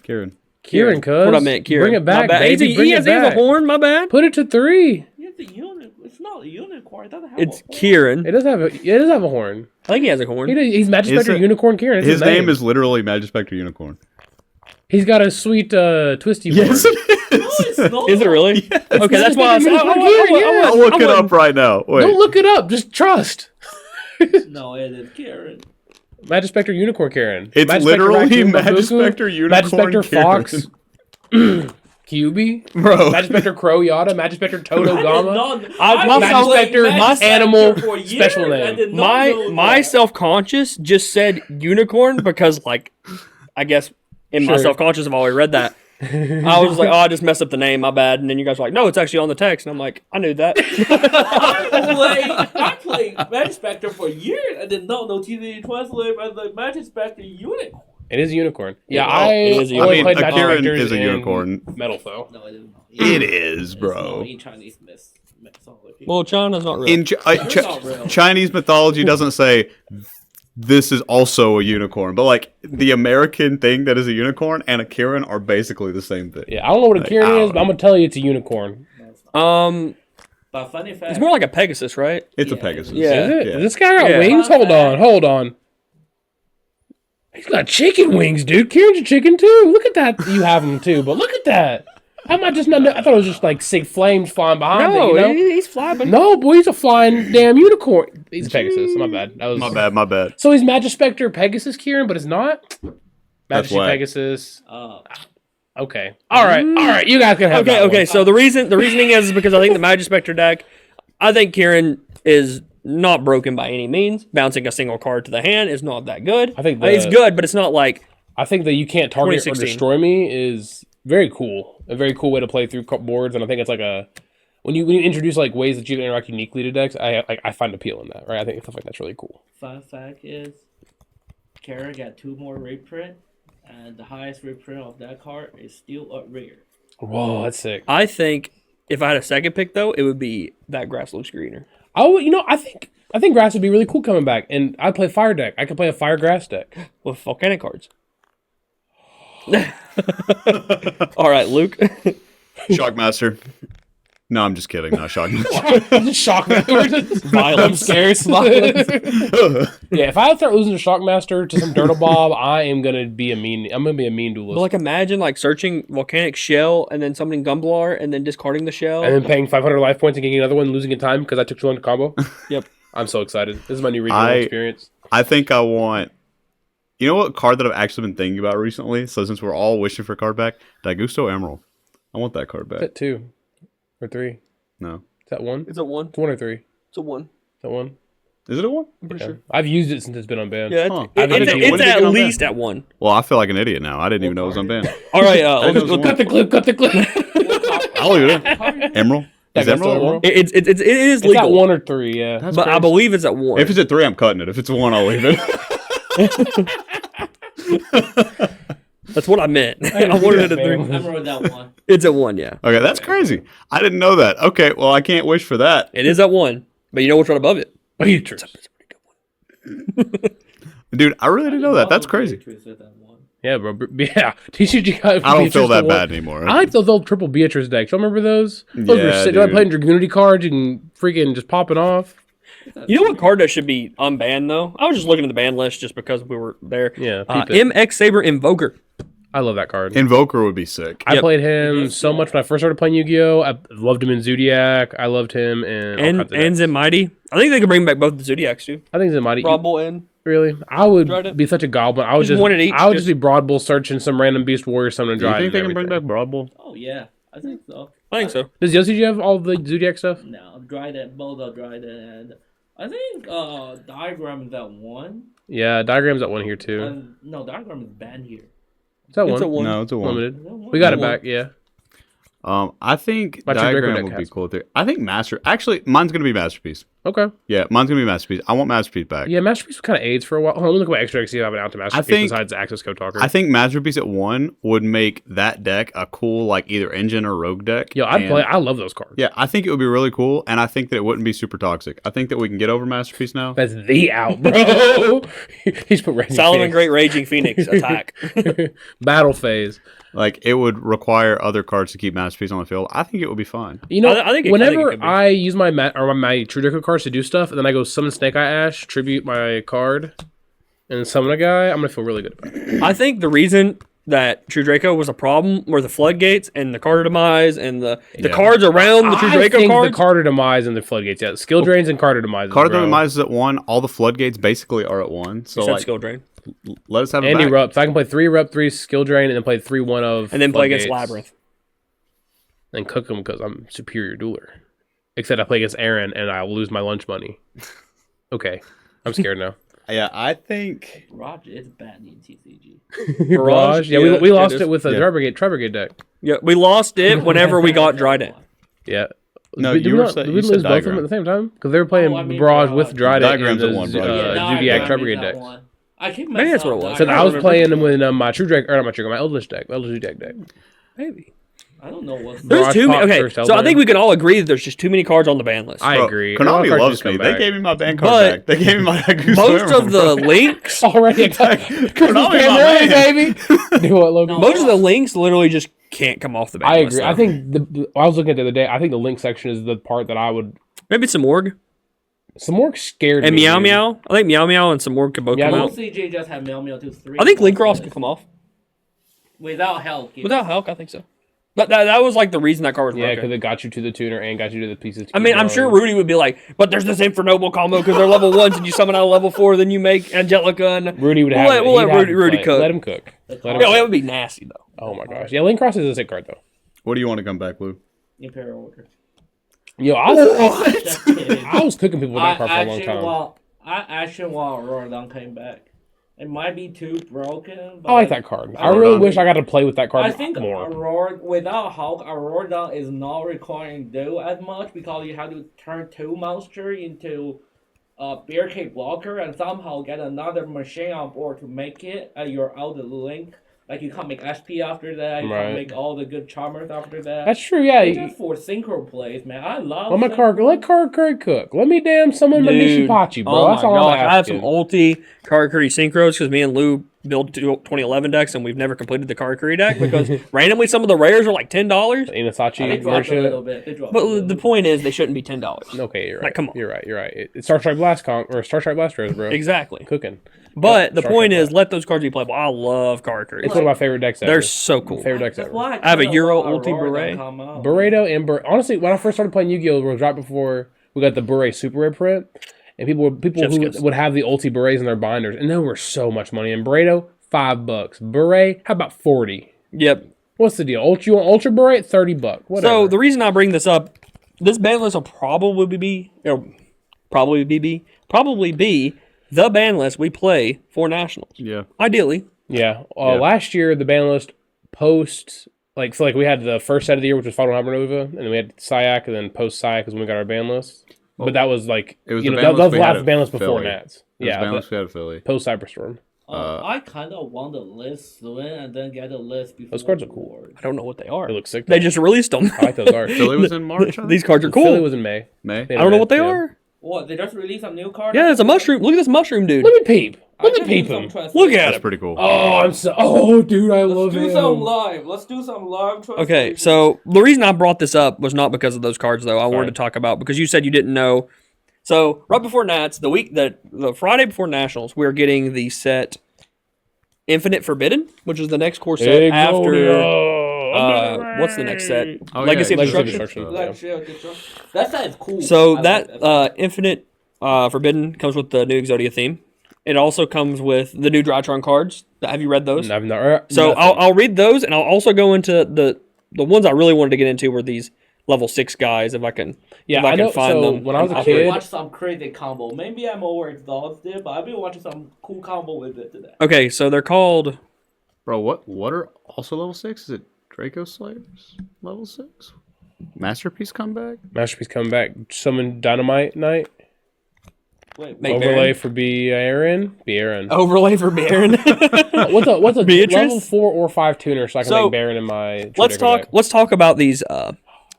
Kieran. Kieran, cuz. What I meant, Kieran. Bring it back, My bad. baby. Bring He it has back. a horn. My bad. Put it to 3. Yeah, it's not a unicorn. It doesn't have It's a horn. Kieran. It does have a horn. I think he has a horn. He's Majespecter it- Unicorn Kieran. It's His name is literally Majespecter Unicorn. He's got a sweet twisty Yes, horn. No, it's not. Is it really? Okay, that's why I said. I'll look it up right now. Wait. Don't look it up. Just trust. No, it is Kieran. Majespecter Unicorn Kieran. It's Majespecter literally Raccoon Babuku, Majespecter Unicorn Majespecter Fox. QB. Bro. Majespecter Crow Yada. Majespecter Toto Gama. Majespecter animal special name. My self-conscious just said unicorn because, like, I guess in my Sure. self-conscious I've already read that. I was like, oh, I just messed up the name, my bad. And then you guys were like, no, it's actually on the text. And I'm like, I knew that. I played Majespecter for years. I did not know TV translate as the Majespecter Unicorn. It is a unicorn. Yeah, it is a only unicorn. played a Kieran Majespecters is a in unicorn. Metal Foe. No, it is not. It is, It's bro. not in Chinese mythology. Well, China's not real. In not real. Chinese mythology doesn't say this is also a unicorn, but like the American thing that is a unicorn and a Kieran are basically the same thing. Yeah, I don't know what a Kieran is, but I'm gonna tell you it's a unicorn. But funny fact, It's more like a Pegasus, right? It's a Yeah. Pegasus. Yeah. Is it? Yeah. This guy got Yeah. wings? Hold on. He's got chicken wings, dude. Kieran's a chicken too. Look at that. You have them too, but look at that. How am I just not? I thought it was just like sick flames flying behind No, it. You know? he's flapping. No, boy, he's a flying damn unicorn. He's a Pegasus. My bad. That was My bad. So he's Majespecter Pegasus Kieran, but it's not. That's Majesty why. Pegasus. uh, Okay. All right. You guys can have that Okay. one. So the reasoning is because I think the Majespecter deck, I think Kieran is not broken by any means. Bouncing a single card to the hand is not that good. I think it's good, but it's not like I think that you can't target or 2016. destroy me is very cool. A very cool way to play through boards, and I think it's like a when you introduce like ways that you can interact uniquely to decks. I find appeal in that. Right. I think stuff like that's really cool. fun fact is, Karen got 2 more reprint, and the highest reprint of that card is still a rare. Whoa, that's sick. I think if I had a second pick though, it would be that grass looks greener. I think grass would be really cool coming back, and I'd play fire deck. I could play a fire grass deck. With volcanic cards. All right, Luke. Shockmaster. No, I'm just kidding. Not Shockmaster. Shock Violence. Violence. Scary slide. Yeah, if I start losing to Shockmaster to some Dirtle Bob, I'm gonna be a mean duelist. But like imagine like searching volcanic shell and then summoning Gumblar and then discarding the shell. And then paying 500 life points and getting another one, losing in time because I took too long to combo. Yep. I'm so excited. This is my new regional experience. I think I want. You know what card that I've actually been thinking about recently? So since we're all wishing for a card back, Daigusto Emerald. I want that card Is back. that 2 or 3? Is No. that 1? It's a 1. It's 1 or 3? Is It's a 1. that 1? Is it a one? I'm pretty Yeah. sure. I've used it since it's been unbanned. Yeah, Huh. When did it's it at get on least at 1. Well, I feel like an idiot now. I didn't even know it was unbanned. All right, I didn't know it was look, one. Cut the clip. I'll leave it in. Emerald. Is Emerald at 1? It is It's legal. at 1 or 3, yeah. That's But I crazy. believe it's at 1. If it's at 3, I'm cutting it. If it's 1, I'll leave it. That's what I meant. I wanted it at 3. I remember that one. It's at 1, yeah. Okay, that's crazy. I didn't know that. Okay, well, I can't wish for that. It is at 1. But you know what's right above it? Beatrice. Dude, I really didn't know that. That's crazy. Beatrice at that one. Yeah, bro. Yeah. TCG got I don't Beatrice feel that to bad 1. anymore. I like those old triple Beatrice decks. Y'all remember those? Those were Yeah, sick. I dude. playing Dragoonity cards and freaking just popping off. You know what card that should be unbanned, though? I was just looking at the ban list just because we were there. Yeah, peep it. MX Saber Invoker. I love that card. Invoker would be sick. I Yep. played him so much when I first started playing Yu-Gi-Oh! I loved him in Zodiac. I loved him in all And kinds of decks. Zen Mighty. I think they could bring back both the Zodiacs, too. I think it's mighty. Broad Bull and... Really? I would Dread be such a goblin. I would Just just one at each, I would just- just be Broad Bull searching some random Beast Warrior summon and Do you drive. think they can bring back Broad Bull? Oh yeah, I think so. I think so. Does Yoshi have all the Zodiac stuff? No, Dryden, both of Dryden, and I think Diagram is at 1. Yeah, Diagram's at 1 here too. No, Diagram is banned here. Is that It's 1? a 1. No, it's a 1. Limited. Is that 1? We got it One. back, yeah. I think But your Draco Diagram deck would be has- cool too. I think Actually, mine's going to be Masterpiece. Okay. Yeah, mine's going to be Masterpiece. I want Masterpiece back. Yeah, Masterpiece kind of aids for a while. Hold on, let me look at my extra decks, see if I have an out to Masterpiece think- besides the Access Code Talker. I think Masterpiece at 1 would make that deck a cool, like, either engine or rogue deck. Yo, And- I love those cards. Yeah, I think it would be really cool, and I think that it wouldn't be super toxic. I think that we can get over Masterpiece now. That's the out, bro. He's put Raging Solomon Phoenix. Great Raging Phoenix attack. Battle phase. Like, it would require other cards to keep Masterpiece on the field. I think it would be fine. You know, I think it whenever could be. I use my my True Draco cards to do stuff, and then I go summon Snake Eye Ash, tribute my card, and summon a guy, I'm gonna feel really good about it. I think the reason that True Draco was a problem were the floodgates and the card demise and the cards around the True I Draco think cards. the Carter Demise and the Floodgates, yeah. Skill drains and Carter Demises. Card bro. Demise is at 1. All the floodgates basically are at 1. So, Except like, skill drain. let us have And it back. Erupt. So I can play 3 Erupt, 3 Skill Drain, and then play 3 1 of. And then play against Floodgates, Labyrinth. And cook them because I'm superior dueler. Except I play against Aaron and I'll lose my lunch money. Okay. I'm scared now. Yeah, I think... Raj is banned in TCG. Barrage? Yeah, Yeah, we lost is. it with a Yeah. Tri-Brigade deck. Yeah, we lost it whenever we got Dryden. Yeah. No, Did you we were not- sa- did you we said lose both of them Diagram. at the same time? Because they were playing Oh, I mean, Barrage Barrage. with Dryden Diagram's and at one, the bro. Yeah, Zodiac Diagram Tri-Brigade is at decks. 1. I keep Maybe that's what it was. So I I don't was remember. playing them with my True Draco, or not my True Draco, my Eldritch deck. My Eldritch deck deck. Maybe. I don't know what's There's Barrage too many. Pop Okay, first so I Elder. think we can all agree that there's just too many cards on the ban list. I Bro, agree. And all Konami cards loves just come me. back. They gave me my band card But back. They gave me my Goose Most Emerald, of the bro. links, Already. Konami, Christmas my came early, man. baby. Do what, Logan? No. most of the links literally just can't come off the ban I list. agree. I though. think I was looking at the other day. I think the link section is the part that I would. maybe some Morg Some more scared and me. Meow dude. Meow. I think Meow Meow and some Morg could both Yeah, come no. out. CJ just had Meow Meow 2-3. I think Link Ross could come off without help. without Hulk. I think so. But that was like the reason that card was Yeah, broken. because it got you to the tuner and got you to the pieces. to I keep mean, I'm going. sure Rudy would be like, but there's this Infernoble combo because they're level 1s and you summon out a level 4, then you make Angelica and... Rudy would We'll have. let- it. we'll let He'd have to Rudy play it. cook. Let him cook. Let him Yeah, cook. that would be nasty, though. Oh my gosh. Yeah, Link Cross is a sick card though. What do you want to come back, Lou? Imperial Order. Yo, Just kidding. I was cooking people with that card for a long time. I actually want Aurora Dawn came back. It might be too broken. But I like that card. I Aurora really Dawn. wish I got to play with that card I think more. Aurora, without Hulk, Aurora Dawn is not requiring do as much because you have to turn 2 monster into a barricade blocker and somehow get another machine on board to make it your outer link. Like you can't make SP after that, you Right. can't make all the good charmers after that. That's true. Yeah. It's just for synchro plays, man. I love Let my synchro. card. Let card cook. Let me damn summon my Dude. Nishipachi, bro. Oh That's my all I'm gosh, I have some asking. ulti Karakuri synchros because me and Lou build 2011 decks and we've never completed the Karakuri deck because randomly some of the rares are like $10. They Inasachi dropped a little merchant. bit. They dropped a But little the bit. point is they shouldn't be $10. Okay, you're right. Like, come on. You're right. It's Star Strike Blast or Star Strike Blast Rose, bro. Exactly. Cooking. But the Star point Trek is let those cards be playable. I love Karakuri. It's one of my favorite decks ever. They're so cool. Favorite decks That's ever. why I have a kinda Euro want ulti Aurora beret. to come out. Burrito and honestly, when I first started playing Yu-Gi-Oh, it was right before we got the Beret Super Rare print, and people Chef's who kiss. would have the ulti berets in their binders, and they were so much money. And Burrito, $5. Beret, how about 40? Yep. What's the deal? You want Ultra Beret? $30. Whatever. So the reason I bring this up, this ban list will probably be the ban list we play for nationals. Yeah. Ideally. yeah, Yeah. last year the ban list post like we had the first set of the year, which was Final Hypernova, and then we had Syac, and then post Syac is when we got our ban list. But that was like It was you the know ban that list was the we had last at ban list before Philly. Nats. It was Yeah, balanced we had at Philly. post Cyberstorm. I kind of want the list soon and then get the list before. Those cards are cool. Award. I don't know what they are. They look sick. They though. just released them. I like those art. Philly was in March. I These think? cards are cool. Philly was in May. May. I don't know what they Yeah. are. What? They just released some new cards? Yeah, it's a mushroom. Look at this mushroom dude. Let me peep. Let me can peep do some him. translation. Look at That's him. pretty cool. Oh, dude, I love Let's do him. some live. Let's do some live translation. Okay, so the reason I brought this up was not because of those cards, though. I wanted Sorry. to talk about because you said you didn't know. So right before Nats, the Friday before Nationals, we're getting the set Infinite Forbidden, which is the next core set after. What's the next set? Oh, Legacy of Legacy of Destruction. Destruction. Like, Yeah. that side is cool. So I that like Infinite Forbidden comes with the new Exodia theme. It also comes with the new Drytron cards. Have you read those? I've not, So nothing. I'll read those, and I'll also go into the ones I really wanted to get into were these level 6 guys, if I can. Yeah, if I I can know. find So them. when I was a I've been kid, watching some crazy combo. Maybe I'm overexhausted, but I've been watching some cool combo with it today. Okay, so they're called. Bro, what are also level 6? Is it Draco Slayers? Level 6? Masterpiece comeback? Masterpiece coming back. Summon Dynamite Knight. Wait, Make Overlay Baron. for Baron. Overlay for Baron. What's a Beatrice? level 4 or 5 tuner so I can So, make Baron in my. let's talk. Let's talk about these.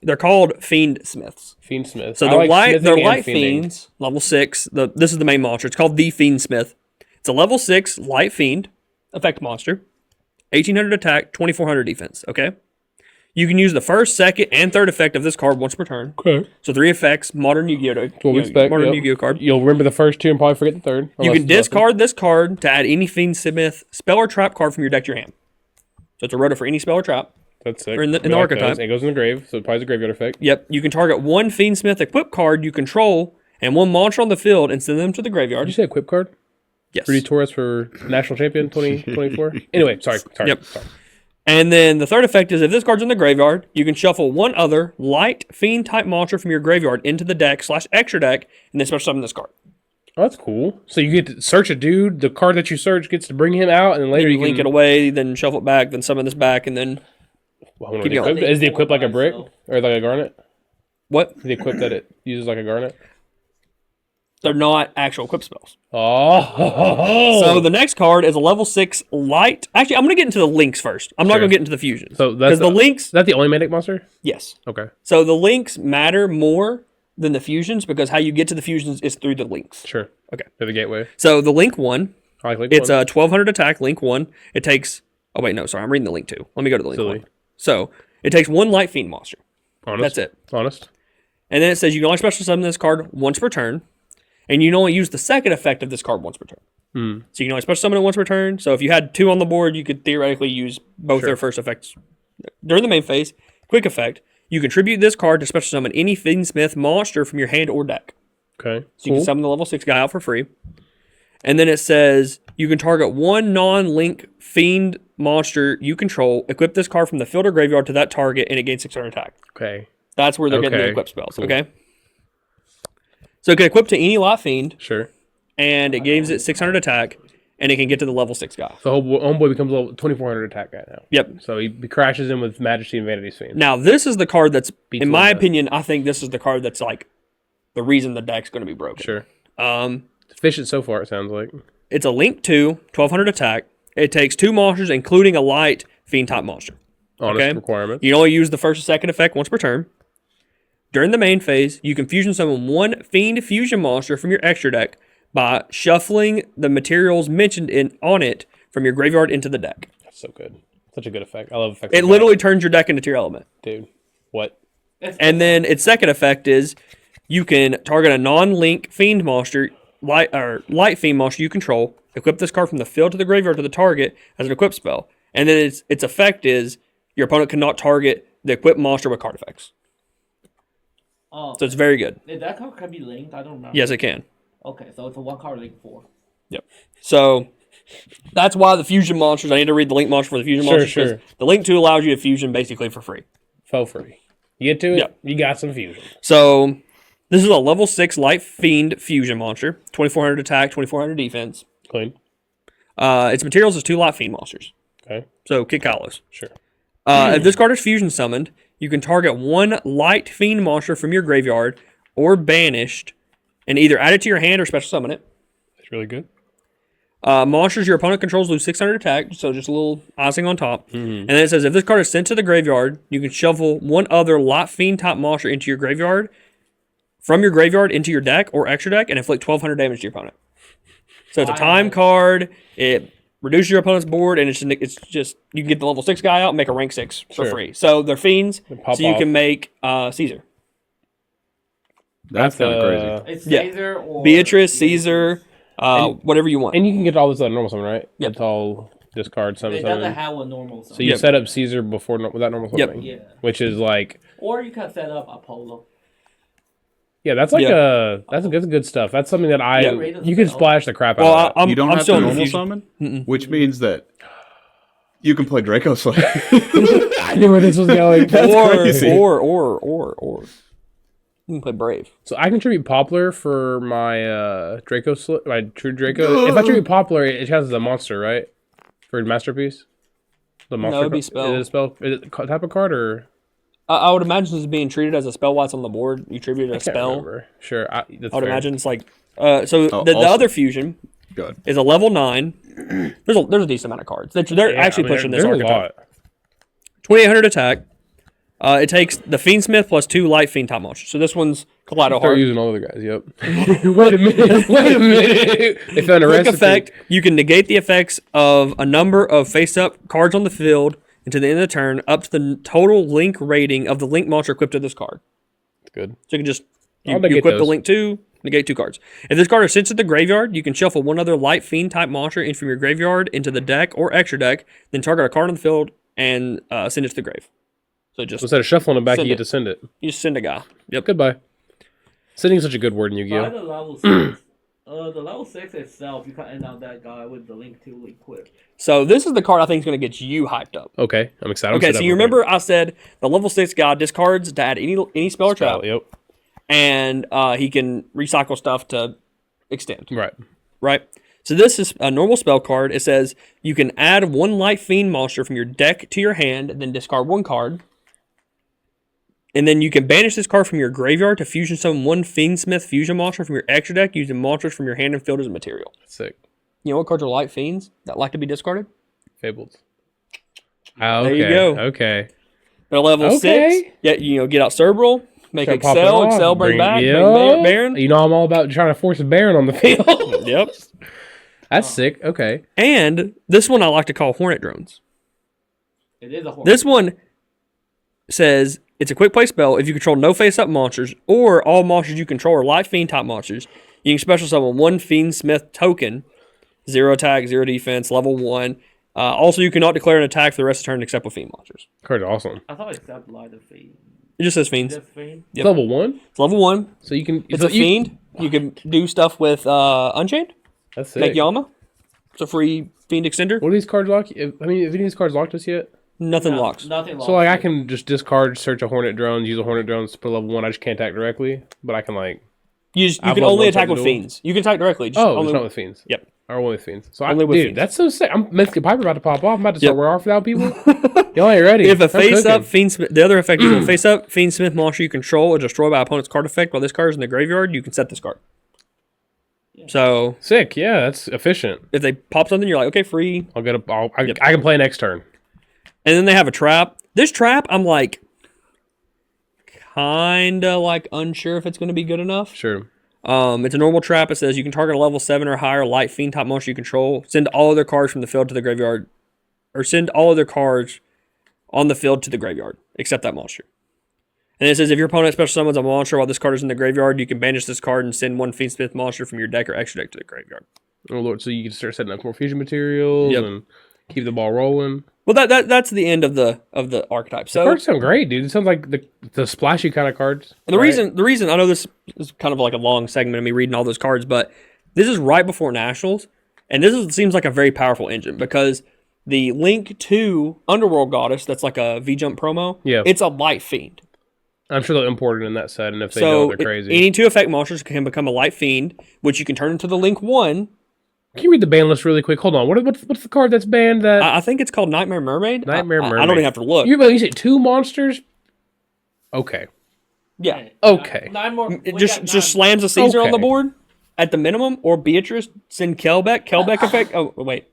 They're called Fiendsmiths. Fiendsmith. So I they're like light. smithing They're and light fiending. fiends. Level 6. This is the main monster. It's called the Fiendsmith. It's a level 6 light fiend effect monster. 1800 attack, 2400 defense. Okay. You can use the first, second, and third effect of this card once per turn. Okay. So 3 effects. Modern YuGiOh. What we expect. Modern Yep. Yu-Gi-Oh card. You'll remember the first 2 and probably forget the third. You unless can it's nothing. discard this card to add any Fiendsmith spell or trap card from your deck to your hand. So it's a rotor for any spell or trap. That's sick. or in the- in We the like archetype. those. It goes in the grave, so it probably is a graveyard effect. Yep. You can target one Fiendsmith equip card you control and one monster on the field and send them to the Did graveyard. you say equip card? Yes. Rudy Torres for national champion 2024. Anyway, sorry. Yep. Sorry. And then the third effect is if this card's in the graveyard, you can shuffle one other light fiend type monster from your graveyard into the deck / extra deck and then special summon this card. Oh, that's cool. So you get to search a dude. The card that you search gets to bring him out, and then later You you link can it away, then shuffle it back, then summon this back, and then Well, hold on, Keep the going. equip- is the equip like a brick or like a garnet? what? The equip that it uses like a garnet. They're not actual equip spells. Oh, So the next card is a level 6 light. Actually, I'm going to get into the links first. I'm not Sure. going to get into the fusions. So that's Because the links, Is that the only manic monster? yes. Okay, So the links matter more than the fusions because how you get to the fusions is through the links. sure. Okay. They're the gateway. So the link 1, I like Link it's one. a 1200 attack, link 1. It takes, oh wait, no, sorry, I'm reading the link 2. Let me go to the link Silly. 1. So it takes one light fiend monster. Honest. That's it. Honest. And then it says you can only special summon this card once per turn. And you can only use the second effect of this card once per turn. So you can only special summon it once per turn. So if you had 2 on the board, you could theoretically use both their first effects during the main phase. Quick effect. You contribute this card to special summon any Fiendsmith monster from your hand or deck. Okay. So you can summon the level 6 guy out for free. And then it says you can target one non-link fiend monster you control, equip this card from the field or graveyard to that target, and it gains 600 attack. Okay. That's where they're getting the Okay, equip spells. cool. Okay. So it can equip to any lot fiend, Sure. and it gives it 600 attack, and it can get to the level 6 guy. So homeboy becomes a level 2400 attack guy now. Yep. So he crashes in with Majesty and Vanity's Fiend. Now this is the card that's, Beats in all my that. opinion, I think this is the card that's like the reason the deck's going to be broken. Sure. Um, It's efficient so far. It sounds like. it's a link 2, 1200 attack. It takes 2 monsters, including a light fiend type monster. Honest Okay. requirement. You can only use the first and second effect once per turn. During the main phase, you can fusion summon one fiend fusion monster from your extra deck by shuffling the materials mentioned on it from your graveyard into the deck. That's so good. Such a good effect. I love effects. It like literally turns your deck into tier element. that. Dude. What? And then its second effect is you can target a non-link fiend monster, light fiend monster you control, equip this card from the field to the graveyard to the target as an equip spell. And then its effect is your opponent cannot target the equipped monster with card effects. Oh, So it's very good. that card can be linked. I don't remember. Yes, it can. Okay, so it's a 1 card link 4. Yep. So that's why the fusion monsters, I need to read the link monster for the fusion Sure, monsters. 'cause sure. The link 2 allows you to fusion basically for free. Faux free. You get to it. Yep. You got some fusion. So this is a level 6 light fiend fusion monster, 2400 attack, 2400 defense. Clean. Its materials is 2 light fiend monsters. Okay. So kick Kalos. Sure. If this card is fusion summoned, you can target one light fiend monster from your graveyard or banished, and either add it to your hand or special summon it. That's really good. Monsters your opponent controls lose 600 attack, so just a little icing on top. And then it says, if this card is sent to the graveyard, you can shuffle one other Light Fiend type monster into your graveyard, from your graveyard into your deck or extra deck, and inflict 1,200 damage to your opponent. So it's a time card, it reduces your opponent's board, and it's just you can get the level 6 guy out and make a rank 6 for free. So they're fiends, so you can make Caesar. That's kind of crazy. It's Caesar or Beatrice, Caesar... whatever you want. And you can get all this on normal summon, right? Yep. It's all discard summon. It doesn't have a normal summon. So you set up Caesar before without normal summoning. Yeah. Which is like... Or you can set up Apollo. Yeah, that's like that's good stuff. That's something that you can splash the crap out of that. You don't have to normal summon, which means that you can play Draco Slayer. I knew where this was going. That's crazy. Or you can play Brave. So I can tribute Poplar for my my True Draco. If I tribute Poplar, it has a monster, right? For Masterpiece? The monster. No, it'd be spell. Is it a spell? Is it a type of card or? I would imagine this is being treated as a spell while it's on the board. You tribute a I can't spell. remember. Sure, I would imagine it's like the other fusion is a level 9. There's a decent amount of cards. They're actually pushing this archetype. 2,800 attack. It takes the Fiendsmith plus 2 light fiend top monsters. So this one's Kaleido Heart. They're using all the guys. Yep. Wait a minute. They found a Quick recipe. effect. You can negate the effects of a number of face-up cards on the field until the end of the turn, up to the total link rating of the link monster equipped to this card. That's good. So you can just you equip the link 2, negate 2 cards. If this card is sent to the graveyard, you can shuffle one other light fiend type monster in from your graveyard into the deck or extra deck, then target a card on the field and send it to the grave. So just instead of shuffling it back, you get to send it. You just send a guy. Yep. Goodbye. Sending is such a good word in By YuGiOh. the level 6, the level 6 itself, you can end out that guy with the link 2 equipped. So this is the card I think is going to get you hyped up. Okay, I'm excited. Okay, so you remember I said the level 6 guy discards to add any spell or trap. Yep. And he can recycle stuff to extend. Right. So this is a normal spell card. It says you can add one light fiend monster from your deck to your hand, and then discard one card. And then you can banish this card from your graveyard to fusion summon one Fiendsmith fusion monster from your extra deck using monsters from your hand and field as a material. That's sick. You know what cards are light fiends that like to be discarded? Fabled. Okay. There you go. Okay. They're level 6. Yeah, get out Cerebral, make Excel, bring back, bring Baron. You know I'm all about trying to force a Baron on the field. Yep. That's sick. Okay. And this one I like to call Hornet Drones. It is a Hornet. This one says it's a quick play spell. If you control no face-up monsters or all monsters you control are light fiend type monsters, you can special summon one Fiendsmith token, 0 attack, 0 defense, level 1. Also, you cannot declare an attack for the rest of the turn except with fiend monsters. Card's awesome. I thought it said light of fiend. It just says fiends. Just fiend? Yep. Level 1? It's level 1. So you can... It's a fiend. You can do stuff with Unchained. That's sick. Make Yama. It's a free fiend extender. What do these cards lock? Have any of these cards locked us yet? Nothing locks. Nothing locks. So I can just discard, search a Hornet Drones, use a Hornet Drones to put level 1. I just can't attack directly, but I can You can only attack with fiends. You can attack directly. Just not with fiends. Yep. Or only with fiends. So only with fiends. That's so sick. I'm Mystic Piper about to pop off. I'm about to start wearing off without people. Y'all ain't ready. If a face-up Fiendsmith, the other effect is a face-up Fiendsmith monster you control is destroyed by opponent's card effect while this card is in the graveyard, you can set this card. Yeah. So sick. Yeah, that's efficient. If they pop something, you're like, okay, free. I can play next turn. And then they have a trap. This trap, I'm like, kinda like unsure if it's going to be good enough. Sure. It's a normal trap. It says you can target a level 7 or higher light fiend type monster you control. Send all other cards from the field to the graveyard, or send all other cards on the field to the graveyard except that monster. And it says if your opponent special summons a monster while this card is in the graveyard, you can banish this card and send one Fiendsmith monster from your deck or extra deck to the graveyard. Oh lord! So you can start setting up more fusion materials and keep the ball rolling. Well, that's the end of the archetype. So the cards sound great, dude. It sounds like the splashy kind of cards. And the reason I know this is kind of like a long segment of me reading all those cards, but this is right before Nationals, and seems like a very powerful engine because the link to Underworld Goddess, that's like a V-Jump promo. Yeah, it's a light fiend. I'm sure they'll import it in that set, and if they don't, they're crazy. Any 2 effect monsters can become a light fiend, which you can turn into the link 1. Can you read the ban list really quick? Hold on. What's the card that's banned? That I think it's called Nightmare Mermaid. Nightmare Mermaid. I don't even have to look. You said 2 monsters? Okay. Yeah. Hey, Okay. 9 more. It just slams a Caesar on the Okay. board at the minimum, or Beatrice, send Kelbeck effect. Oh, wait.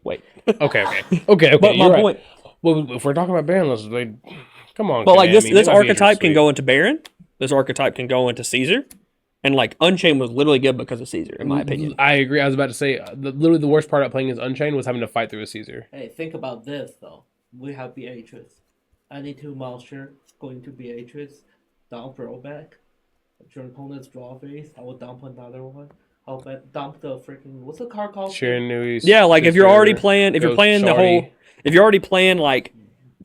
Okay. But my you're right. point. Well, if we're talking about ban lists, come on. But like Konami, this they might be archetype can sweet. go into Baron. This archetype can go into Caesar. And like Unchained was literally good because of Caesar, in my opinion. I agree. I was about to say, literally the worst part about playing as Unchained was having to fight through a Caesar. Hey, think about this though. We have Beatrice. Any 2 monster going to Beatrice. Dump rollback. If your opponent's draw face, I will dump another one. I'll dump the freaking what's the card called? Shiranui. Yeah, like if you're already Sister, playing, if you're Ghost playing the Shorty. whole, if you're already playing like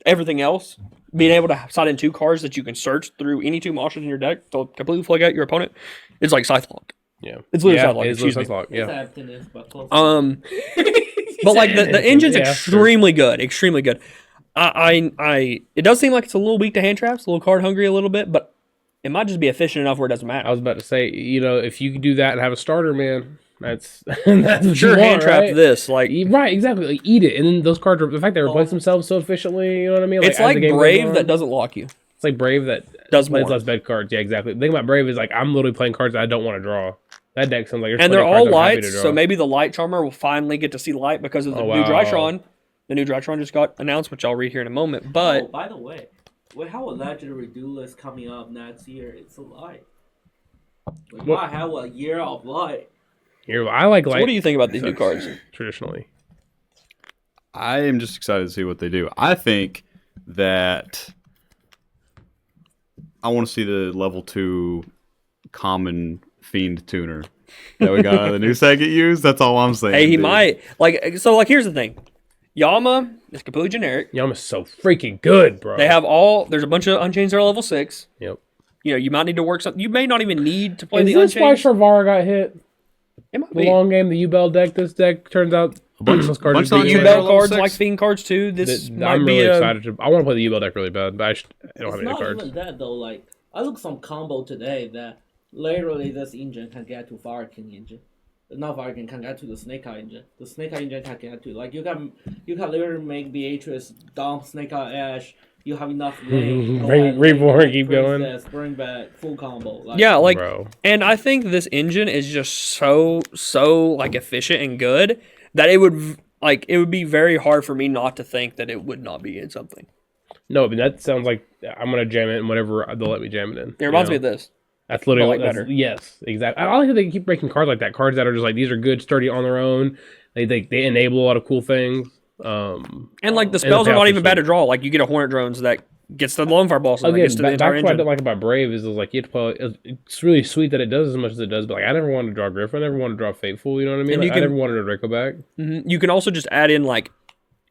everything else, being able to side in 2 cards that you can search through any 2 monsters in your deck to completely flag out your opponent, it's like Scythelok. Yeah. It's literally yeah, Scythelok. it is Excuse me. Scythelok, It's yeah. emptiness, but close. But like the engine's Yeah, extremely good, extremely good. It does seem like it's a little weak to hand traps, a little card hungry a little bit, but it might just be efficient enough where it doesn't I matter. was about to say, if you could do that and have a starter, man, that's that's what Sure, you hand want, trap right? this like Right, exactly. Like, eat it, and then those cards, the fact they replace themselves so efficiently, you know what I mean? it's as the like game goes Brave on, that doesn't lock you. It's like Brave that Does plays more. less bad cards. Yeah, exactly. The thing about Brave is like I'm literally playing cards that I don't want to draw. That deck sounds like there's And plenty they're of cards all I'm happy to lights, draw. so maybe the Light Charmer will finally get to see light because of the Oh, new wow. Drytron. The new Drytron just got announced, which I'll read here in a moment. Oh, But by the way, we have a legendary duelist coming up next year. It's a light. We What? might have a year of light. Here, I like light what do you think about these new cards? traditionally. I am just excited to see what they do. I think that I want to see the level 2 common fiend tuner that we got out of the new set get used. That's all I'm saying. Hey, he dude. might like here's the thing. Yama is completely generic. Yama's so freaking good, bro. There's a bunch of Unchained that are level 6. Yep. You might need to work something. You may not even need to play Is the this why Unchained. Sharvara got hit? It might The be. long game, the U-Bell deck. This deck turns out a bunch of those cards. bunch are of being Unchained used. Bell level cards 6. like Fiend cards too. This might I'm be really a, excited to. I want to play the U-Bell deck really bad, but I don't have It's any not cards. even that though. Like I looked some combo today that literally this engine can get to Fire King engine. Not Fire King can get to the Snake Eye engine. The Snake Eye engine can get to like you can literally make Beatrice dump Snake Eye Ash. You have enough lane. Go Bring ahead, Reborn, bring keep going. Princess, bring back full combo. Like, yeah, like, Bro. and I think this engine is just so like efficient and good that it would be very hard for me not to think that it would not be in something. No, but that sounds like I'm gonna jam it in whatever they'll let me jam it in. It reminds me of this. That's literally but, like, better. Yes, exactly. I like that they keep breaking cards like that. Cards that are just like these are good, sturdy on their own. They enable a lot of cool things. And like the spells the are not payoff even is bad to draw. Like you get a Hornet Drones that gets to the Lone Fire Boss and that Again, gets to the back entire to what I engine. don't like about Brave is like you have to play. It's really sweet that it does as much as it does, but like I never wanted to draw Griffin. I never wanted to draw Fateful. You know what I mean? And Like, you I can- never wanted a Draco back. You can also just add in like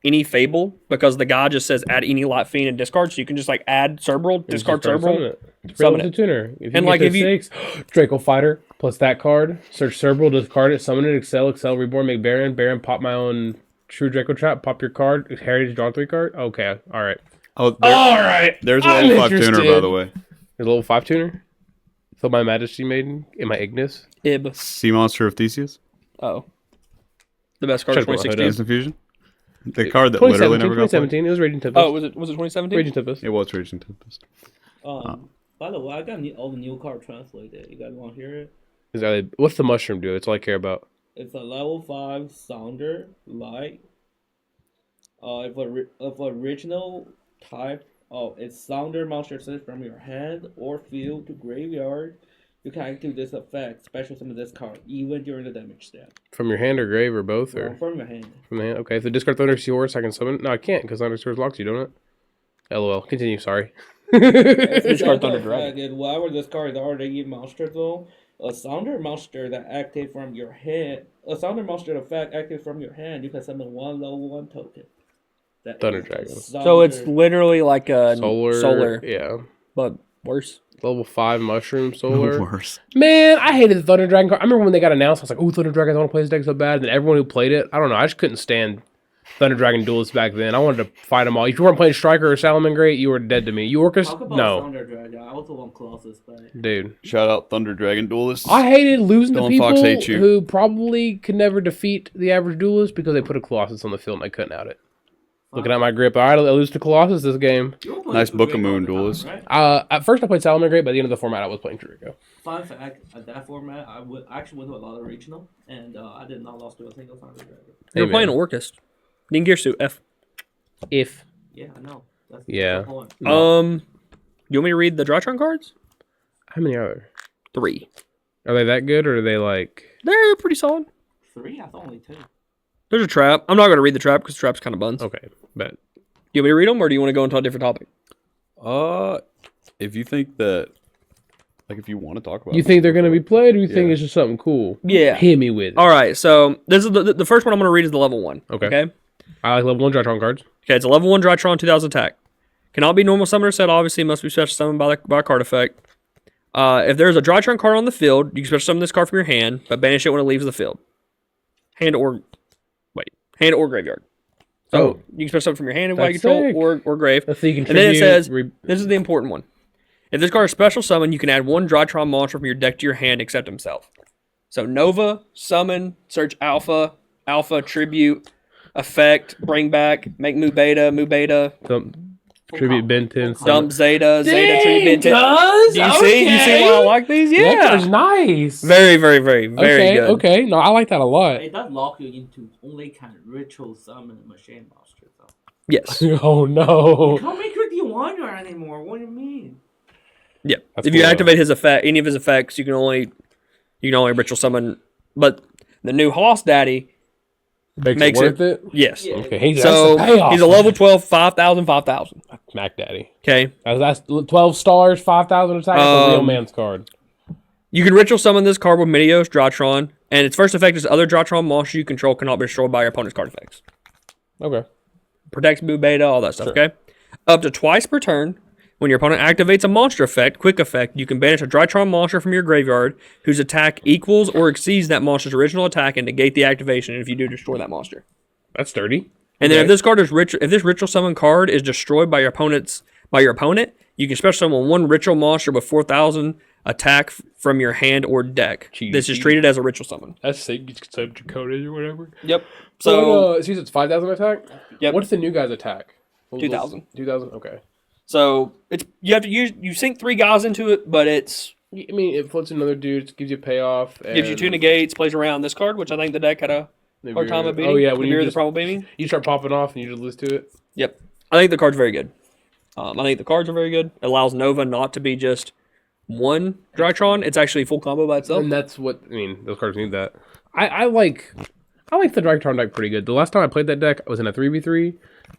any Fable because the guy just says add any Light Fiend and discard, so you can just like add Cerebral, discard Just Cerebral. summon it. Summon Summon it. the tuner. If you And, get like, to if you- 6, Draco Fighter plus that card, search Cerebral, discard it, summon it, Excel, Reborn, make Baron, pop my own True Draco Trap, pop your card, Heritage, draw 3 card. Okay, all right. Oh, All right. there's a I'm level 5 tuner, by interested. the way. There's a level 5 tuner. So my Majesty Maiden in my Ignis. Ib. Sea Monster of Theseus. Oh. The best card of Check what I 2016. Instant Fusion. The card that literally never got played. 2017. It was Raging Tempest. Oh, was it 2017? Raging Tempest. It was Raging Tempest. By the way, I got all the new card translated. You guys want to hear it? What's the mushroom do? That's all I care about. It's a level 5 sounder light. If original type of its sounder monster sent from your hand or field to graveyard, you can activate this effect, special summon this card, even during the damage step. From your hand or grave or both? Or From your hand. from the hand? Okay, if the discard Thunder Seahorse, I can summon it. No, I can't because Thunder Seahorse locks you, don't it? LOL. Continue, sorry. Discard Thunder Dragon. And whenever this card is already in monster zone, a sounder monster that active from your hand, a sounder monster effect active from your hand, you can summon one level 1 token. That Thunder is a Dragon. So it's sounder. literally like a Solar. Yeah. but worse. Level 5 Mushroom Solar. Worse. Man, I hated the Thunder Dragon card. I remember when they got announced, I was like, "Oh, Thunder Dragon, I want to play this deck so bad." And then everyone who played it, I don't know, I just couldn't stand Thunder Dragon duelists back then. I wanted to fight them all. If you weren't playing Striker or Salamangreat, you were dead to me. You Orcus? Talk about No. Thunder Dragon. I also want Colossus back. Dude. Shout out Thunder Dragon Duelists. I hated losing to Dylan people Fox hates you. who probably could never defeat the average duelist because they put a Colossus on the field and I couldn't out it. Looking at my grip, all right, I lose to Colossus this game. Nice Book of Moon duelist. Right? At first I played Salamangreat, by the end of the format I was playing Draco. Fun fact, at that format, I actually went to a lot of regional, and I did not lost to a single Thunder Dragon. You were Hey, playing man. Orcus. Didn't gear suit F. If. Yeah, I know. That's Yeah. the point. You want me to read the Drytron cards? How many are there? 3. Are they that good or are they like... They're pretty solid. 3? I thought only 2. There's a trap. I'm not going to read the trap because trap's kind of buns. Okay, bet. You want me to read them, or do you want to go into a different topic? If you think that, like, if you want to talk about, You think they're going to be played or you think Yeah. it's just something cool? Yeah. Hit me with it. All right, so this is the first one I'm going to read is the level 1. Okay. Okay, I like level 1 Drytron cards. it's a level 1 Drytron 2000 attack. Cannot be normal summoner set, obviously. Must be special summoned by a card effect. If there's a Drytron card on the field, you can special summon this card from your hand, but banish it when it leaves the field. Hand or graveyard. So Oh. you can special summon from your hand while you That's control sick. or grave. Let's see, you And then it contribute, says, re- this is the important one. If this card is special summon, you can add 1 Drytron monster from your deck to your hand except himself. So Nova, summon, search Alpha, Tribute, effect, bring back, make Mu Beta, tribute Benton. dump Zeta, Tribute, Benten. Does? Do you see? You see why I like these? That Yeah. card's nice. Very, very, very, very okay, good. okay. No, I like that a lot. It does lock you into only kind of ritual summon machine monster, though. Yes. Oh, no. Can't make Ricky Wonder anymore. What do you mean? Yeah. That's If you cool, activate his effect, any of his effects, you can only ritual summon. But the new Hoss Daddy, Makes it worth it? yes. Yeah. Okay, So that's the payoff. he's a level 12, 5,000, 5,000. Mac Daddy. Okay. That's 12 stars, 5,000 attack. That's a real man's card. You can ritual summon this card with Minios, Drytron, and its first effect is other Drytron monsters you control cannot be destroyed by your opponent's card effects. Okay. Protects Mu Beta, all that stuff, okay? Up to twice per turn, when your opponent activates a monster effect, quick effect, you can banish a Drytron monster from your graveyard whose attack equals or exceeds that monster's original attack and negate the activation if you do destroy that monster. That's sturdy. And then Okay. if this card is if this ritual summon card is destroyed by your opponent, you can special summon 1 ritual monster with 4,000 attack from your hand or deck. Cheaty, This is cheaty. treated as a ritual summon. That's sick. You can sub Dakota or whatever. Yep. So it seems it's 5,000 attack? Yep. What's the new guy's attack? 2,000. 2,000? Okay. it's you have to you sink 3 guys into it, but it's I mean, it floats another dude, gives you payoff. And gives you 2 negates, plays around this card, which I think the deck had a maybe hard time you're- of beating. Oh, yeah. the When Mirror you, of the just, Primal Beaming. you start popping off and you just lose to it. Yep. I think the card's very good. I think the cards are very good. It allows Nova not to be just 1 Drytron. It's actually a full combo by itself. And that's what, I mean, those cards need that. I like the Drytron deck pretty good. The last time I played that deck, I was in a 3v3,